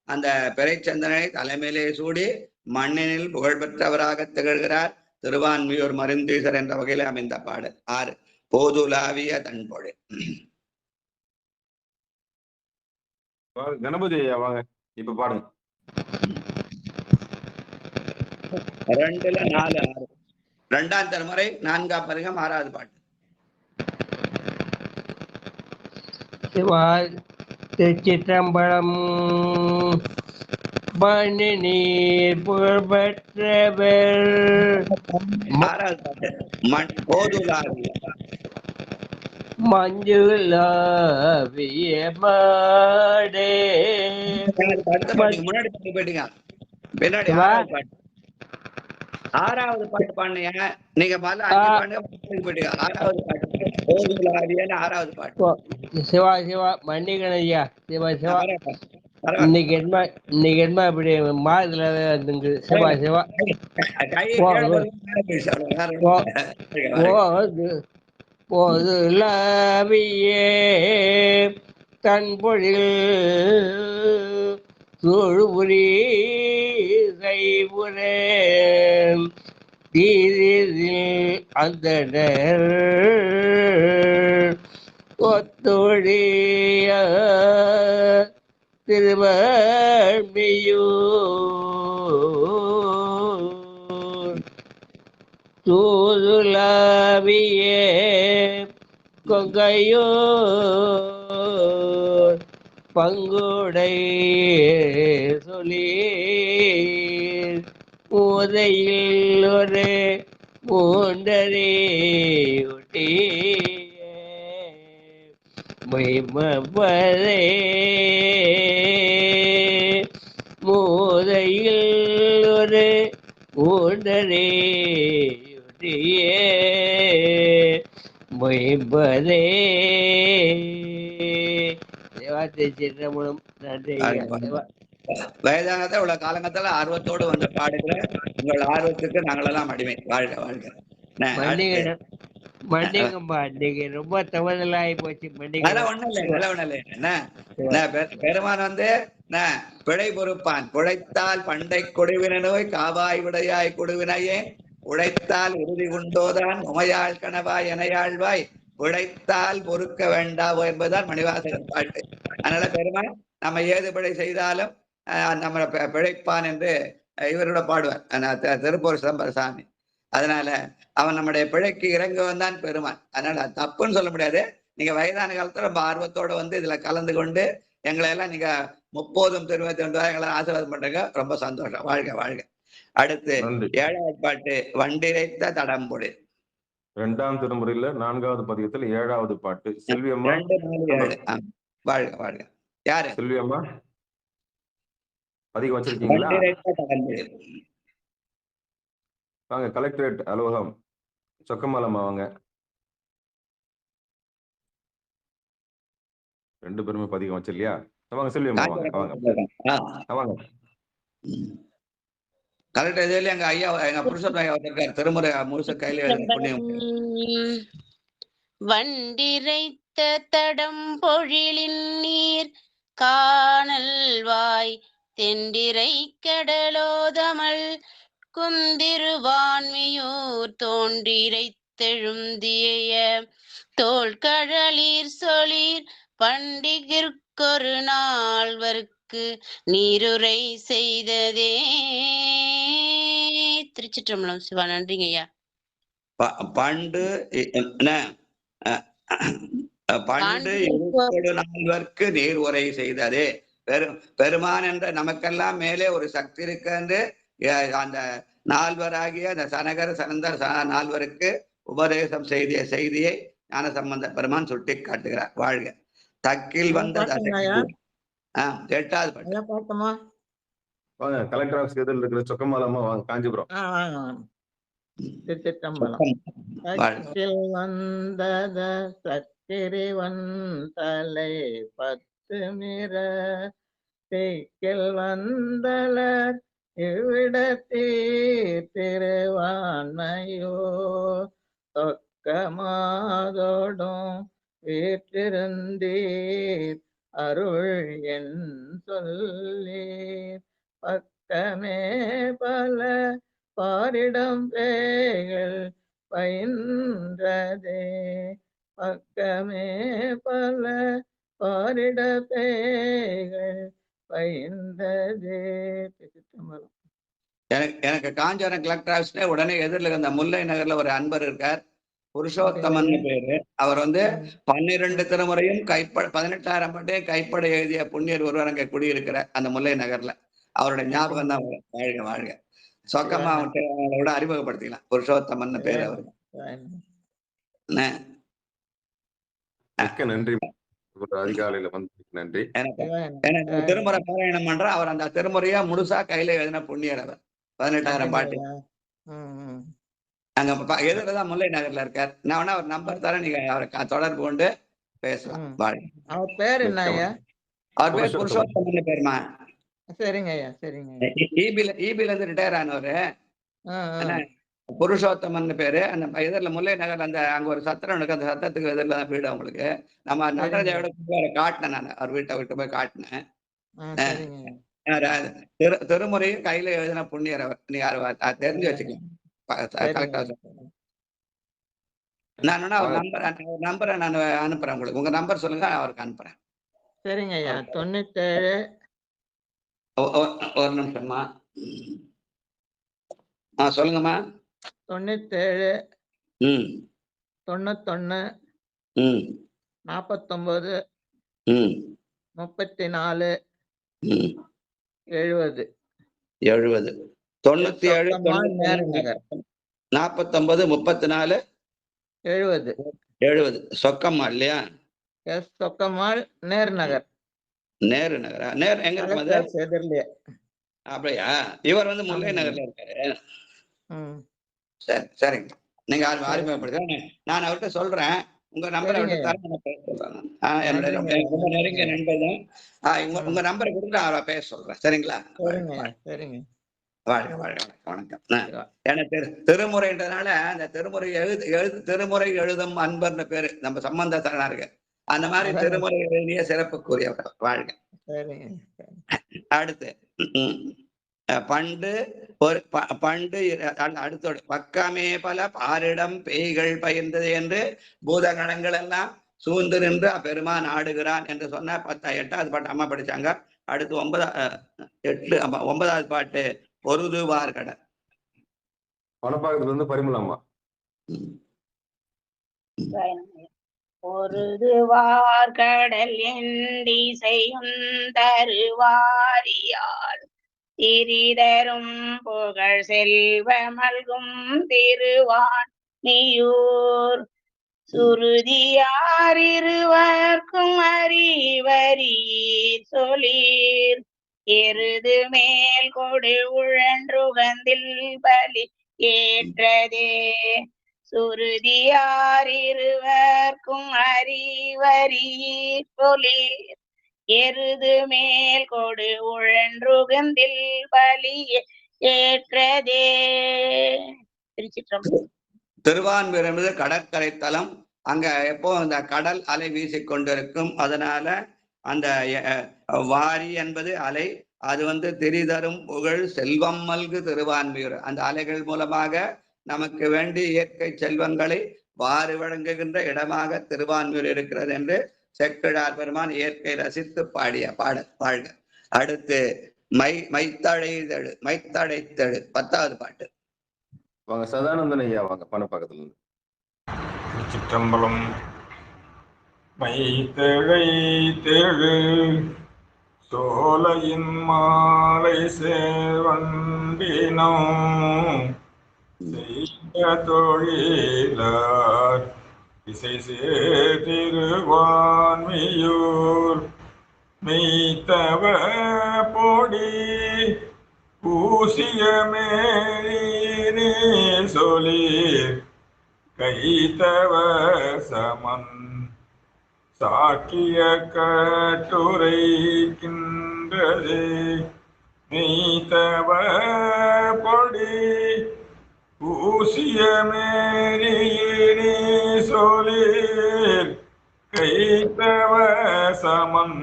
அந்த பிறைச்சந்தனை தலைமையிலே சூடி மண்ணினில் புகழ்பெற்றவராக திகழ்கிறார் திருவான்மியூர் மருந்தீசர் என்ற வகையில் அமைந்த பாடல். 6 போதுலாவிய தன்பொழில். கணபதி ஐயா வாங்க இப்ப பாடுங்க. 2ல 4 6 2ஆம் திருமுறை 4ஆம் பதிகம் 6வது பாட்டு. திருச்சிற்றம்பலம். மணி நீர் புகழ்பெற்றவர் 6வது பாட்டு. போதுலாவிய மஞ்சுளாவிய மாடே. அடுத்த பாட்டுக்கு முன்னாடி பாட்டு போயிட்டீங்க. பின்னாடி 6வது பாட்டு. 6வது பாட்டு பாடுனீங்க நீங்க முதல்ல 5 பாட்டு போயிட்டீங்க. 6வது பாட்டு போதுலாவியன்னு 6வது பாட்டு. சிவா சிவா மன்னிக்கணும் ஐயா. சிவா சிவா இன்னைக்கு என்ன இப்படி மாதத்துல இருந்துங்க. சிவா சிவா போதுலாவியே தன்பொழில் சூழ்புரி செய்புரே தீதில் அந்தனர் ஒத்தொழிய திருவள்மியூர் தூதுலாவியே கொங்கையூர் பங்குடை சொல்லீர் உதையில் ஒரு மூன்றரே ஒட்டி மைமப்பதே மூதையில் ஒரு மூன்றரே ஒட்டியே மொயம்பதே. தேவாத்தை சிற்றம்பலம். நன்றி. வயதானதை உள்ள காலங்கத்துல ஆர்வத்தோடு வந்து பாடுகிற உங்கள் ஆர்வத்துக்கு நாங்களெல்லாம் அடிமை. வாழ்க வாழ்க. மன்னிங்கம்மா இன்னைக்கு ரொம்ப தவறுதலாகி போச்சு. அதெல்லாம் ஒண்ணும் இல்லை. என்ன பெருமான் வந்து பிழை பொறுப்பான். பிழைத்தால் பண்டை கொடுவின நோய் காவாய் விடையாய் கொடுவினையே உழைத்தால் உறுதி உண்டோதான் உமையாள் கணவாய் எனையாழ்வாய் உழைத்தால் பொறுக்க வேண்டாவோ என்பதுதான் மணிவாசகர் பாட்டு. அதனால பெருமான் நம்ம ஏது பிழை செய்தாலும் நம்ம பிழைப்பான் என்று இவரோட பாடுவார் திருப்பூர் சிதம்பர சாமி. அதனால அவன் நம்முடைய பிழைக்கு இறங்குவன் தான் பெருமான். அதனால தப்புன்னு சொல்ல முடியாது. நீங்க வயதான காலத்துல ரொம்ப ஆர்வத்தோட வந்து இதுல கலந்து கொண்டு எங்களை எல்லாம் நீங்க 30 32 எங்களை ஆசீர்வாதம் பண்றீங்க. ரொம்ப சந்தோஷம். வாழ்க வாழ்க. அடுத்து 7வது பாட்டு வண்டிரைத்த தடம்புடி. 2ஆம் திருமுறையில 4வது பதிகத்தில் 7வது பாட்டு. செல்வியம்மா. 2, 4, 7. வாழ்க வாழ்க. யாரு? செல்வியம்மா பதிகம் வச்சிருக்கீங்களா? வாங்க கலெக்டரேட் அலுவலகம் சொக்கமலம் வாங்க. 2 பேருமே பதிகம் வச்சிருக்கியா? வாங்க செல்வியம்மா வாங்க வாங்க வாங்க. கலெக்டர் இதுல எங்க ஐயா எங்க புருஷன் ஐயா வந்திருக்காரு. திருமுறை முழுச கையில வண்டிரைத்த தடம் பொழிலின் நீர் காணல் வாய் தெண்டிரை கடலோதமல் குந்திருவான்மியூர் தோன்றிரைத்தெழுந்திய தோள்கழலீர் சொலீர் பண்டிகிற்கொரு நால்வர்க்கு நீருரை செய்ததே. திருச்சிற்றம்பலம். சிவா நன்றிங்க ஐயா. பண்டு பண்டு 24 நீர் உரை செய்ததே. பெருமான் என்ற நமக்கெல்லாம் மேலே ஒரு சக்தி இருக்கு என்று அந்த 4வராகிய அந்த சனகர் சனந்தர் 4வருக்கு உபதேசம் செய்திய செய்தியை ஞான சம்பந்த பெருமான் சுட்டி காட்டுகிறார். வாழ்க. தக்கில் வந்த 8வது பாட்டு. வாங்க கலெக்டர் ஆஃபீஸ் எதிரில் இருக்கிற சொக்கமாலம்மா வாங்க காஞ்சிபுரம். திருச்சிற்றம்பலம். தக்கில் வந்தத சக்கிரிவன் தலை 10 மிர தேக்கில் வந்தலர் இவ்விடத்தீர் திருவான்மையோ தொக்கமாதோடும் வீற்றிருந்தீர் அருள் என் சொல்லீர் பக்கமே பல பாரிடம் பேய்கள் பயின்றதே. பக்கமே பல பாரிட பேய்கள் பயின்றதே. திருச்சிற்றம்பலம். எனக்கு காஞ்சாரம் கலெக்டர் ஆஃபீஸ்ல உடனே எதிரில் அந்த முல்லை நகர்ல ஒரு அன்பர் இருக்கார், புருஷோத்தமன் பேரு. அவர் 12 திருமுறையும் 18,000 பாட்டையும் கைப்பட எழுதிய புண்ணியர் ஒருவர் அங்க குடியிருக்கிற அந்த முல்லை நகர்ல. அவருடைய ஞாபகம் தான் வாழ்க வாழ்க. சொக்கமா விட அறிமுகப்படுத்திக்கலாம். புருஷோத்தமன் பேரு அவரு. நன்றி. அதிகாலையில வந்து நன்றி. எனக்கு திருமுறை பாராயணம் பண்ற அவர் அந்த திருமுறையா முழுசா கையில எழுதின புண்ணியர் அவர். 18,000 பாட்டு. அங்க எதிர்தான் முல்லை நகர்ல இருக்கார். நான் வேணா அவர் நம்பர் தரேன், நீங்க அவரை தொடர்பு கொண்டு பேசலாம். அவர் பேர் என்ன ஐயா? அவர் பேர் புருஷோத்தமன் பேருமா? சரிங்க ஐயா, சரிங்க. ஈபில இருந்து ரிட்டையர் ஆனவரு. புருஷோத்தமன் பேரு. அந்த எதிரில முல்லை நகர்ல அங்க ஒரு சத்திரம் இருக்கு, அந்த சத்திரத்துக்கு எதிரில தான் வீடு அவங்களுக்கு. நம்ம நடராஜாவோட காட்டினேன், நான் அவர் வீட்டை விட்டு போய் காட்டினேன். திருமுறையும் கையில எழுதின புண்ணியர் அவர். நீ தெரிஞ்சு வச்சுக்கலாம். நான் நம்பரை நான் அனுப்புறேன் உங்களுக்கு. உங்க நம்பர் சொல்லுங்க, அவருக்கு அனுப்புறேன். சரிங்க ஐயா. 97 ஒரு நிமிஷமா. சொல்லுங்கம்மா. 97 91 49 34 70 70 97 49 34 70 சொக்கம்மா இல்லையா? எஸ், சொக்கம்மாள், நேரு நகர். நேரு நகரா? நேரு எங்க இருக்கு? அப்படியா? இவர் முல்லை நகர்ல இருக்காரு. சரி, சரிங்க. நீங்க அறிமுகப்படுத்த நான் அவர்கிட்ட சொல்றேன். உங்க நம்பரை அவர்கிட்ட தரேன். என்னுடைய ரொம்ப நெருங்கிய நண்பர் தான். உங்க நம்பரை கொடுத்து அவரை பேச சொல்றேன். சரிங்களா? வாழ்க வாழ்க. வணக்கம். ஏன்னா திருமுறைன்றதுனால அந்த திருமுறை எழுதும் அன்பர்னு பேரு நம்ம சம்பந்த சரணாருக்கு. அந்த மாதிரி திருமுறை எழுதிய சிறப்புக்குரியவர். வாழ்க. அடுத்து அடுத்தோடு பக்கமே பல பாரிடம் பேய்கள் பயிர்ந்தது என்று பூதகணங்கள் எல்லாம் சூழ்ந்து நின்று பெருமான் ஆடுகிறான் என்று சொன்ன 8வது பாட்டு அம்மா படிச்சாங்க. அடுத்து 9வது பாட்டு பொருதுவார்கடல். பணப்பாக்கத்துல இருந்து பரிமளம்மா. பொருதுவார்கடல் எண்டி செய்யும் தருவாரியால் திரிதரும் புகழ் செல்வ மல்கும் திருவான் நீயூர் சுருதியார் இருவர்க்கும் அறிவரீர் சொல்லிர் எருது மேல் கொடு உழன்றுகந்தில் பலி ஏற்றதே. சுருதியார் இருவர்க்கும் அறிவரீர் சொல்லிர் எருது மேல் கொடு உழன்றுகந்தில் பலி ஏற்றதே. திருச்சிற்றம்பலம். திருவான்மியூர் என்பது கடற்கரை தலம். அங்க எப்போ அந்த கடல் அலை வீசிக்கொண்டிருக்கும். அதனால அந்த வாரி என்பது அலை. அது திரிதரும் புகழ் செல்வம் மல்கு திருவான்மியூர். அந்த அலைகள் மூலமாக நமக்கு வேண்டிய இயற்கை செல்வங்களை வாரி வழங்குகின்ற இடமாக திருவான்மியூர் இருக்கிறது என்று செக்கிழார் பெருமான் இயற்கை ரசித்து பாடிய பாடல். வாழ்க. அடுத்து மைத்தழைத்தழு 10வது பாட்டு. வாங்க சதானந்தன் ஐயா, வாங்க பணப்பாக்கத்துல இருந்து. திருச்சிற்றம்பலம். மைத்தழைத்தழு சோலையின் மாலை சேவண்டினோ செய்த தொழிலார் இசை திருவான்மியூர் மெய்த்தவ பொடி பூசிய மேனி சொலீர் கைத்தவ சமன் சாக்கிய கட்டுரைக்கின்றது மெய்த்தவ பொடி பூசிய மேனி சொலீர் கைத்தவ சமன்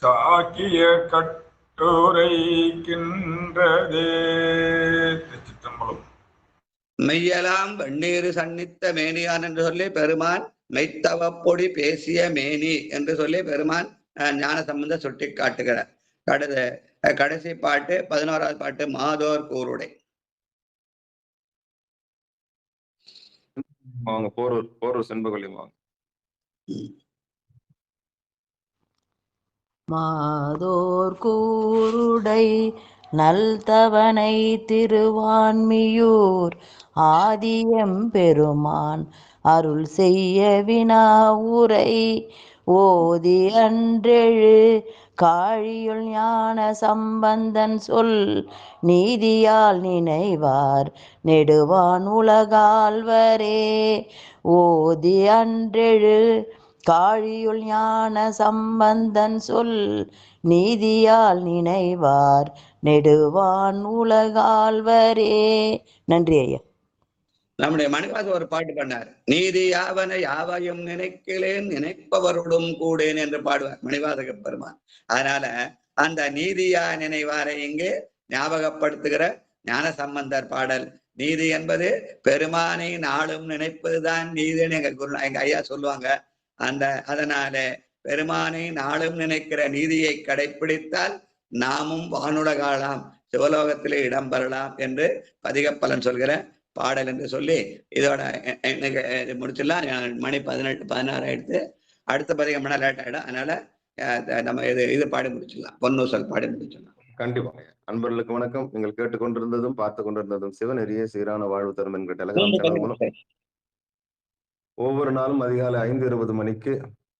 சாக்கிய கட்டுரைக்கின்றதே. திருச்சிற்றம்பலம். மெய்யலாம் வெண்ணீர் சன்னித்த மேனியான் என்று சொல்லி பெருமான் மெய்த்தவ பொடி பேசிய மேனி என்று சொல்லி பெருமான் ஞான சம்பந்த சுட்டி காட்டுகிறார். கடைசி பாட்டு 11வது பாட்டு மாதோர் கூருடை. அவங்க போரூர் செண்பகொல்லி வாங்க. மாதோர் கூருடை நல்தவனை திருவான்மியூர் ஆதியம் பெருமான் அருள் செய்ய வினாவுரை ஓதி அன்றெழு காழியுள் ஞான சம்பந்தன் சொல் நீதியால் நினைவார் நெடுவான் உலகால்வரே ஓதி அன்றெழு காழியுள் ஞான சம்பந்தன் சொல் நீதியால் நினைவார் நெடுவான் உலகால்வரே. நன்றி ஐயா. நம்முடைய மணிவாச ஒரு பாட்டு பண்ணார். நீதி யாவன யாவையும் நினைக்கிறேன் நினைப்பவரோடும் கூடேன் என்று பாடுவார் மணிவாசக பெருமான். அதனால அந்த நீதியா நினைவாரை இங்கு ஞாபகப்படுத்துகிற ஞான சம்பந்தர் பாடல். நீதி என்பது பெருமானை நாளும் நினைப்பதுதான் நீதின்னு எங்க ஐயா சொல்லுவாங்க. அதனால பெருமானை நாளும் நினைக்கிற நீதியை கடைப்பிடித்தால் நாமும் வானுலகாலாம் சிவலோகத்திலே இடம்பெறலாம் என்று பதிகப்பலன் சொல்கிற பாடல் என்று சொல்லி இதோட முடிச்சிடலாம். மணி 16 ஆயிடுத்து. அடுத்த பதிகம் மணி லேட் ஆயிடும். அதனால நம்ம இது பாடி முடிச்சிடலாம். பொன்னூசல் பாடி முடிச்சிடலாம். கண்டிப்பாக. அன்பர்களுக்கு வணக்கம். நீங்கள் கேட்டுக்கொண்டிருந்ததும் பார்த்து கொண்டிருந்ததும் சிவநெறிய சீரான வாழ்வு தரும் என்கிற டெலிகிராம் சேனல் மூலம் ஒவ்வொரு நாளும் அதிகாலை 5:20 மணிக்கு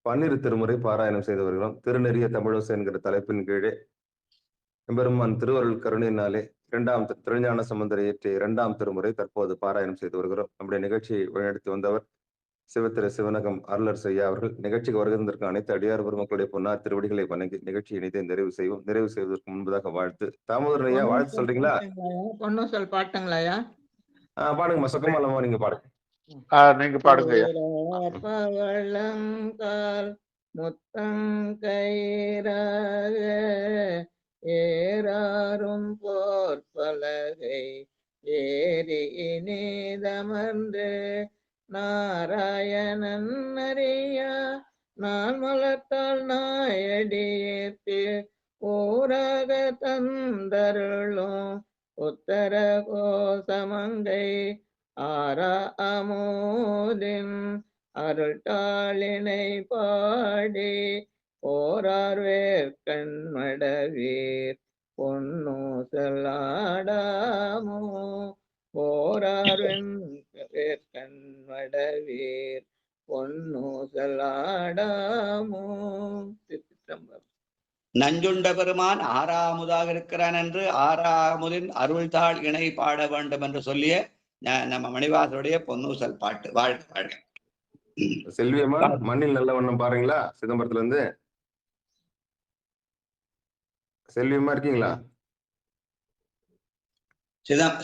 பன்னிரு திருமுறை பாராயணம் செய்து வருகிறோம். திருநெறிய தமிழோசை என்கிற தலைப்பின் கீழே எம்பெருமான் திருவருள் கருணையினாலே திருஞான சம்பந்தர் இயற்றிய 2ஆம் திருமுறை தற்போது பாராயணம் செய்து வருகிறோம். நம்முடைய நிகழ்ச்சியை வழிநடத்தி வந்தவர் சிவத்திரு சிவனகம் அருளர் செய்யா அவர்கள். நிகழ்ச்சிக்கு வருகிறதற்கு அனைத்து அடியார் பெருமக்களுடைய பொன்னார் திருவடிகளை வணங்கி நிகழ்ச்சியை இணைந்து நிறைவு செய்வோம். நிறைவு செய்வதற்கு முன்பதாக வாழ்த்து. தாமோதரன் ஐயா வாழ்த்து சொல்றீங்களா? பொன்னூசல் பாட்டுங்களா? பாடுங்கம்மா. சொக்கமாலம்மா நீங்க பாடுங்க. நீங்க பாடுங்க. பவளங்கால் முத்தங்கயிறாக ஏறாரும் போர்பலகை ஏறி இனிதமர்ந்து நாராயணன் அறியா நான் மலர்த்தால் நாயடியேத்து ஊராக தந்தருளும் உத்தர கோசமங்கை ஆரா அமோதின் அருள்டாளினை பாடி போரார் வேர்கண்மடவீர் பொன்னூசலாடாமோ போரார் வேர்கண்மடவீர் பொன்னூசலாடாமோ. நஞ்சுண்ட பெருமான் ஆறாமுதாக இருக்கிறான் என்று ஆறாமுதின் அருள்தாள் இணை பாட வேண்டும் என்று சொல்லிய நம்ம மணிவாசருடைய பொன்னூசல் பாட்டு. வாழ்க வாழ்க. செல்வியம்மா மண்ணில் நல்ல வண்ணம் பாருங்களா? சிதம்பரத்துல இருந்து செல்வியம்மா இருக்கீங்களா?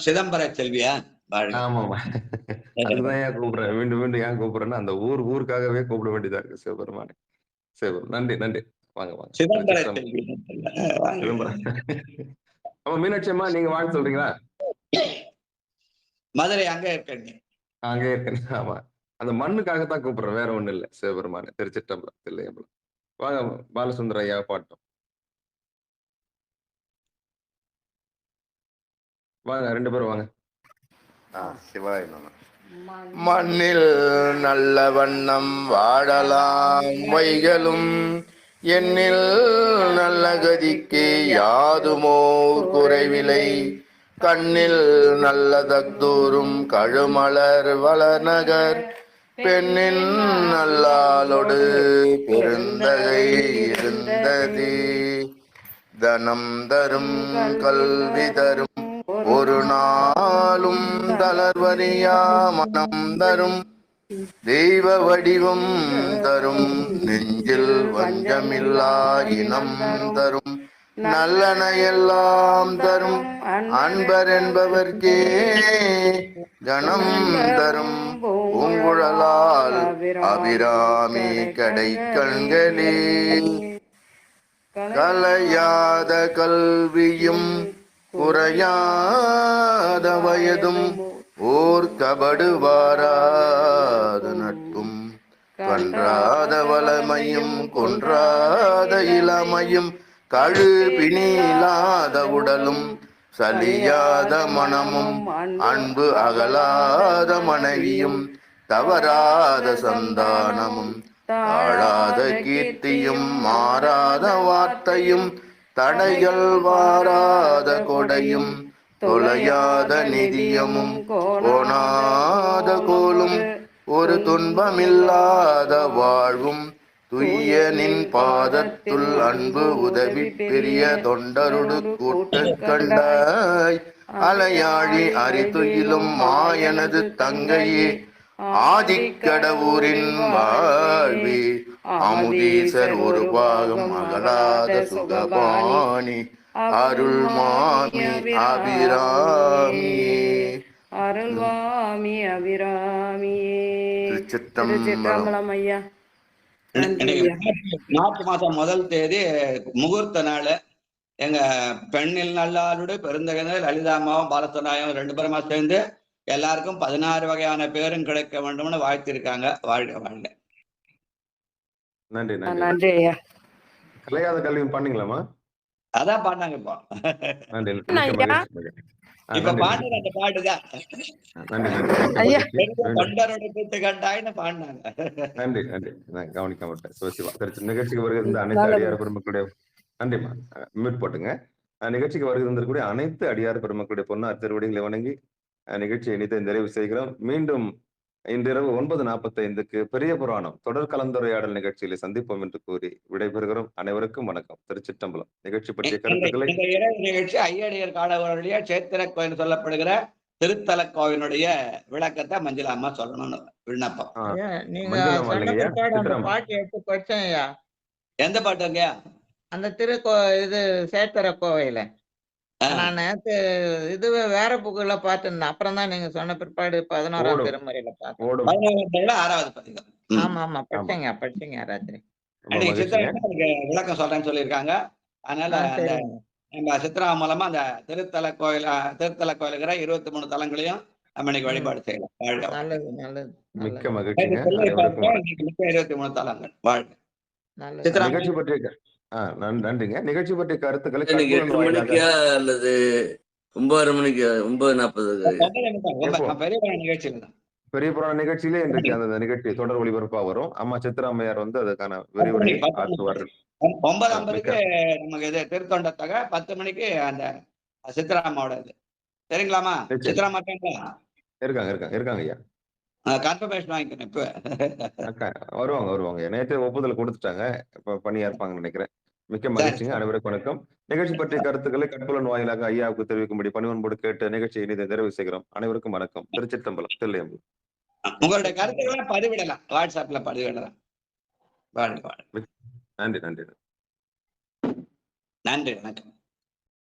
சிதம்பர செல்வியா? ஆமாமா. அதுதான் ஏன் கூப்பிடுறேன், மீண்டும் மீண்டும் ஏன் கூப்பிடுறேன்னா அந்த ஊருக்காகவே கூப்பிட வேண்டியதா இருக்கு. சிவபெருமானே சிவபெருமான் நன்றி நன்றி. வாங்க வாங்க. சிதம்பரம். ஆமா மீனாட்சி அம்மா நீங்க வாழ்த்து சொல்றீங்களா? மதுரை அங்க இருக்கேன். அங்க இருக்கேன். ஆமா அந்த மண்ணுக்காகத்தான் கூப்பிடுறேன், வேற ஒண்ணு இல்ல. சிவபெருமானே திருச்சிற்றம்பலம் தில்லையம்பலம். வாங்க பாலசுந்தர ஐயா பாட்டோம். வாங்க 2 பேரும் வாங்க. சிவாய நம. மண்ணில் நல்ல வண்ணம் வாழலாம் வைகளும் எண்ணில் நல்ல கதிக்கு யாதுமோ குறைவிலை கண்ணில் நல்ல தத்தூரும் கழுமலர் வளநகர் பெண்ணின் நல்லாலொடு பெருந்தகை இருந்தது தனம் தரும் கல்வி தரும் ஒரு நாளும் தளர்வறியா மனம் தரும் தெய்வ வடிவம் தரும் நெஞ்சில் வஞ்சமில்லா இனம் தரும் நல்லன எல்லாம் தரும் அன்பர் என்பவர்க்கே கணம் தரும் பூங்குழலால் அபிராமி கடை கண்களே கலையாத கல்வியும் குறையாத வயதும் ஓர் கபடு வாராத நட்பும் கன்றாத வளமையும் கொன்றாத இளமையும் கழு பிணியில்லாத உடலும் சலியாத மனமும் அன்பு அகலாத மனைவியும் தவறாத சந்தானமும் தாழாத கீர்த்தியும் மாறாத வார்த்தையும் தடைகள் வாராத கொடையும் தொலையாத நிதியமும் கோணாத கோலும் ஒரு துன்பமில்லாத வாழ்வும் துய்ய நின் பாதத்துள் அன்பு உதவி பெரிய தொண்டருடு கூட்டு கண்டாய் அலையாழி அரிதுயிலும் மாயனது தங்கையே ஆதிக்கடவுரின் வாழ்வி அமுதீசர் ஒரு பாகம் அகலாத சுகபாணி அருள் மாமி அபிராமியே அருள்வாமி அபிராமியே. திருச்சிற்றம்பலம் ஐயா. மார்ச் மாசம் 1 தேதி முகூர்த்த நாள். எங்க பெண்ணில் நல்லாருடைய பெருந்தகனர் லலிதாமாவும் பாலசனாயும் 2 பேருமா சேர்ந்து எல்லாருக்கும் 16 வகையான பேரும் கிடைக்க வேண்டும்னு வாழ்த்திருக்காங்க. வாழ்க வாழ்க. நன்றி நன்றி ஐயா. கலையாத கல்வியும் பண்ணீங்களாமா? அதான் பாடினாங்க இப்போ. நன்றி. இப்ப பாடுற அந்த பாட்டுதான் தொண்டரோட கூத்து கண்டாயின்னு பாடினாங்க. நன்றி நன்றி. நான் கவனிக்க மாட்டேன். சிவசிவா நிகழ்ச்சிக்கு வருகிற அனைத்து அடியார் பெருமக்களுடைய நன்றிமா. மியூட் போட்டுங்க. நிகழ்ச்சிக்கு வருகிற அனைத்து அடியார் பெருமக்களுடைய பொன்னார் திருவடிகளை வணங்கி நிகழ்ச்சியை இணைத்து நிறைவு செய்கிறோம். மீண்டும் இன்றிரவு 9:45 பெரிய புராணம் தொடர் கலந்துரையாடல் நிகழ்ச்சியில சந்திப்போம் என்று கூறி விடைபெறுகிறோம். அனைவருக்கும் வணக்கம். திருச்சிற்றம்பலம். நிகழ்ச்சி பற்றிய கருத்துக்களை நிகழ்ச்சி ஐயடியர் காலவருடைய சேத்திர கோயில் சொல்லப்படுகிற திருத்தல கோவிலுடைய விளக்கத்தை மஞ்சள் அம்மா சொல்லணும்னு விண்ணப்பம். நீங்க சொன்ன பிற்பாடு அந்த பாட்டு எடுத்து படிச்சேன்யா. எந்த பாட்டுங்க? அந்த இது சேத்திர கோவையில நான் நேத்து இதுவே வேற புக்குல பாத்துருந்தேன். அப்புறம் தான் நீங்க சொன்ன பிற்பாடு 11ஆம் திருமுறையில பார்த்தேன். 6வது பதிகம். ஆமா ஆமா படிச்சீங்க ராத்திரி. விளக்கம் சொல்றேன்னு சொல்லியிருக்காங்க. அதனால நம்ம சித்ரா மூலமா அந்த திருத்தல கோயிலுங்கிற 23 தலங்களையும் நம்ம இன்னைக்கு வழிபாடு செய்யலாம். நல்லது நல்லது. மிக்க மகிழ்ச்சி. 23 தலங்கள். வாழ்க. நிகழ்ச்சி பற்றிய நன்றிங்க. நிகழ்ச்சி பற்றிய கருத்துக்களை 8 மணிக்கா அல்லது 9:30 மணிக்கு 9:40 பெரிய புராண நிகழ்ச்சியிலே இன்றைக்கு அந்த நிகழ்ச்சி தொடர் ஒளிபரப்பா வரும். அம்மா சித்ராமையார் அதுக்கான விரிவுரை ஆற்றுவார்கள். 9:50 நமக்கு இது திருத்தொண்டத்தொகை, 10 மணிக்கு அந்த சித்ராமாவோட இது. சரிங்களாமா? சித்ராமா இருக்காங்க ஐயா. கன்ஃபர்மேஷன் வாங்கிக்கணும். இப்ப வருவாங்க. நேற்று ஒப்புதல் கொடுத்துட்டாங்க. இப்ப பணியா இருப்பாங்கன்னு நினைக்கிறேன். மிக்க மகிழ்ச்சிங்க. அனைவருக்கும் வணக்கம். நிகழ்ச்சி பற்றிய கருத்துக்களை கட்புலன் வாயிலாக ஐயாவுக்கு தெரிவிக்கும்படி பணிவன்போடு கேட்டு நிகழ்ச்சியை இதை நிறைவு செய்கிறோம். அனைவருக்கும் வணக்கம். திருச்சிற்றம்பலம். தில்லையம்பலம். உங்களுடைய கருத்துக்களை பதிவிடலாம், வாட்ஸ்அப்ல பதிவிடலாம். நன்றி நன்றி. நன்றி வணக்கம்.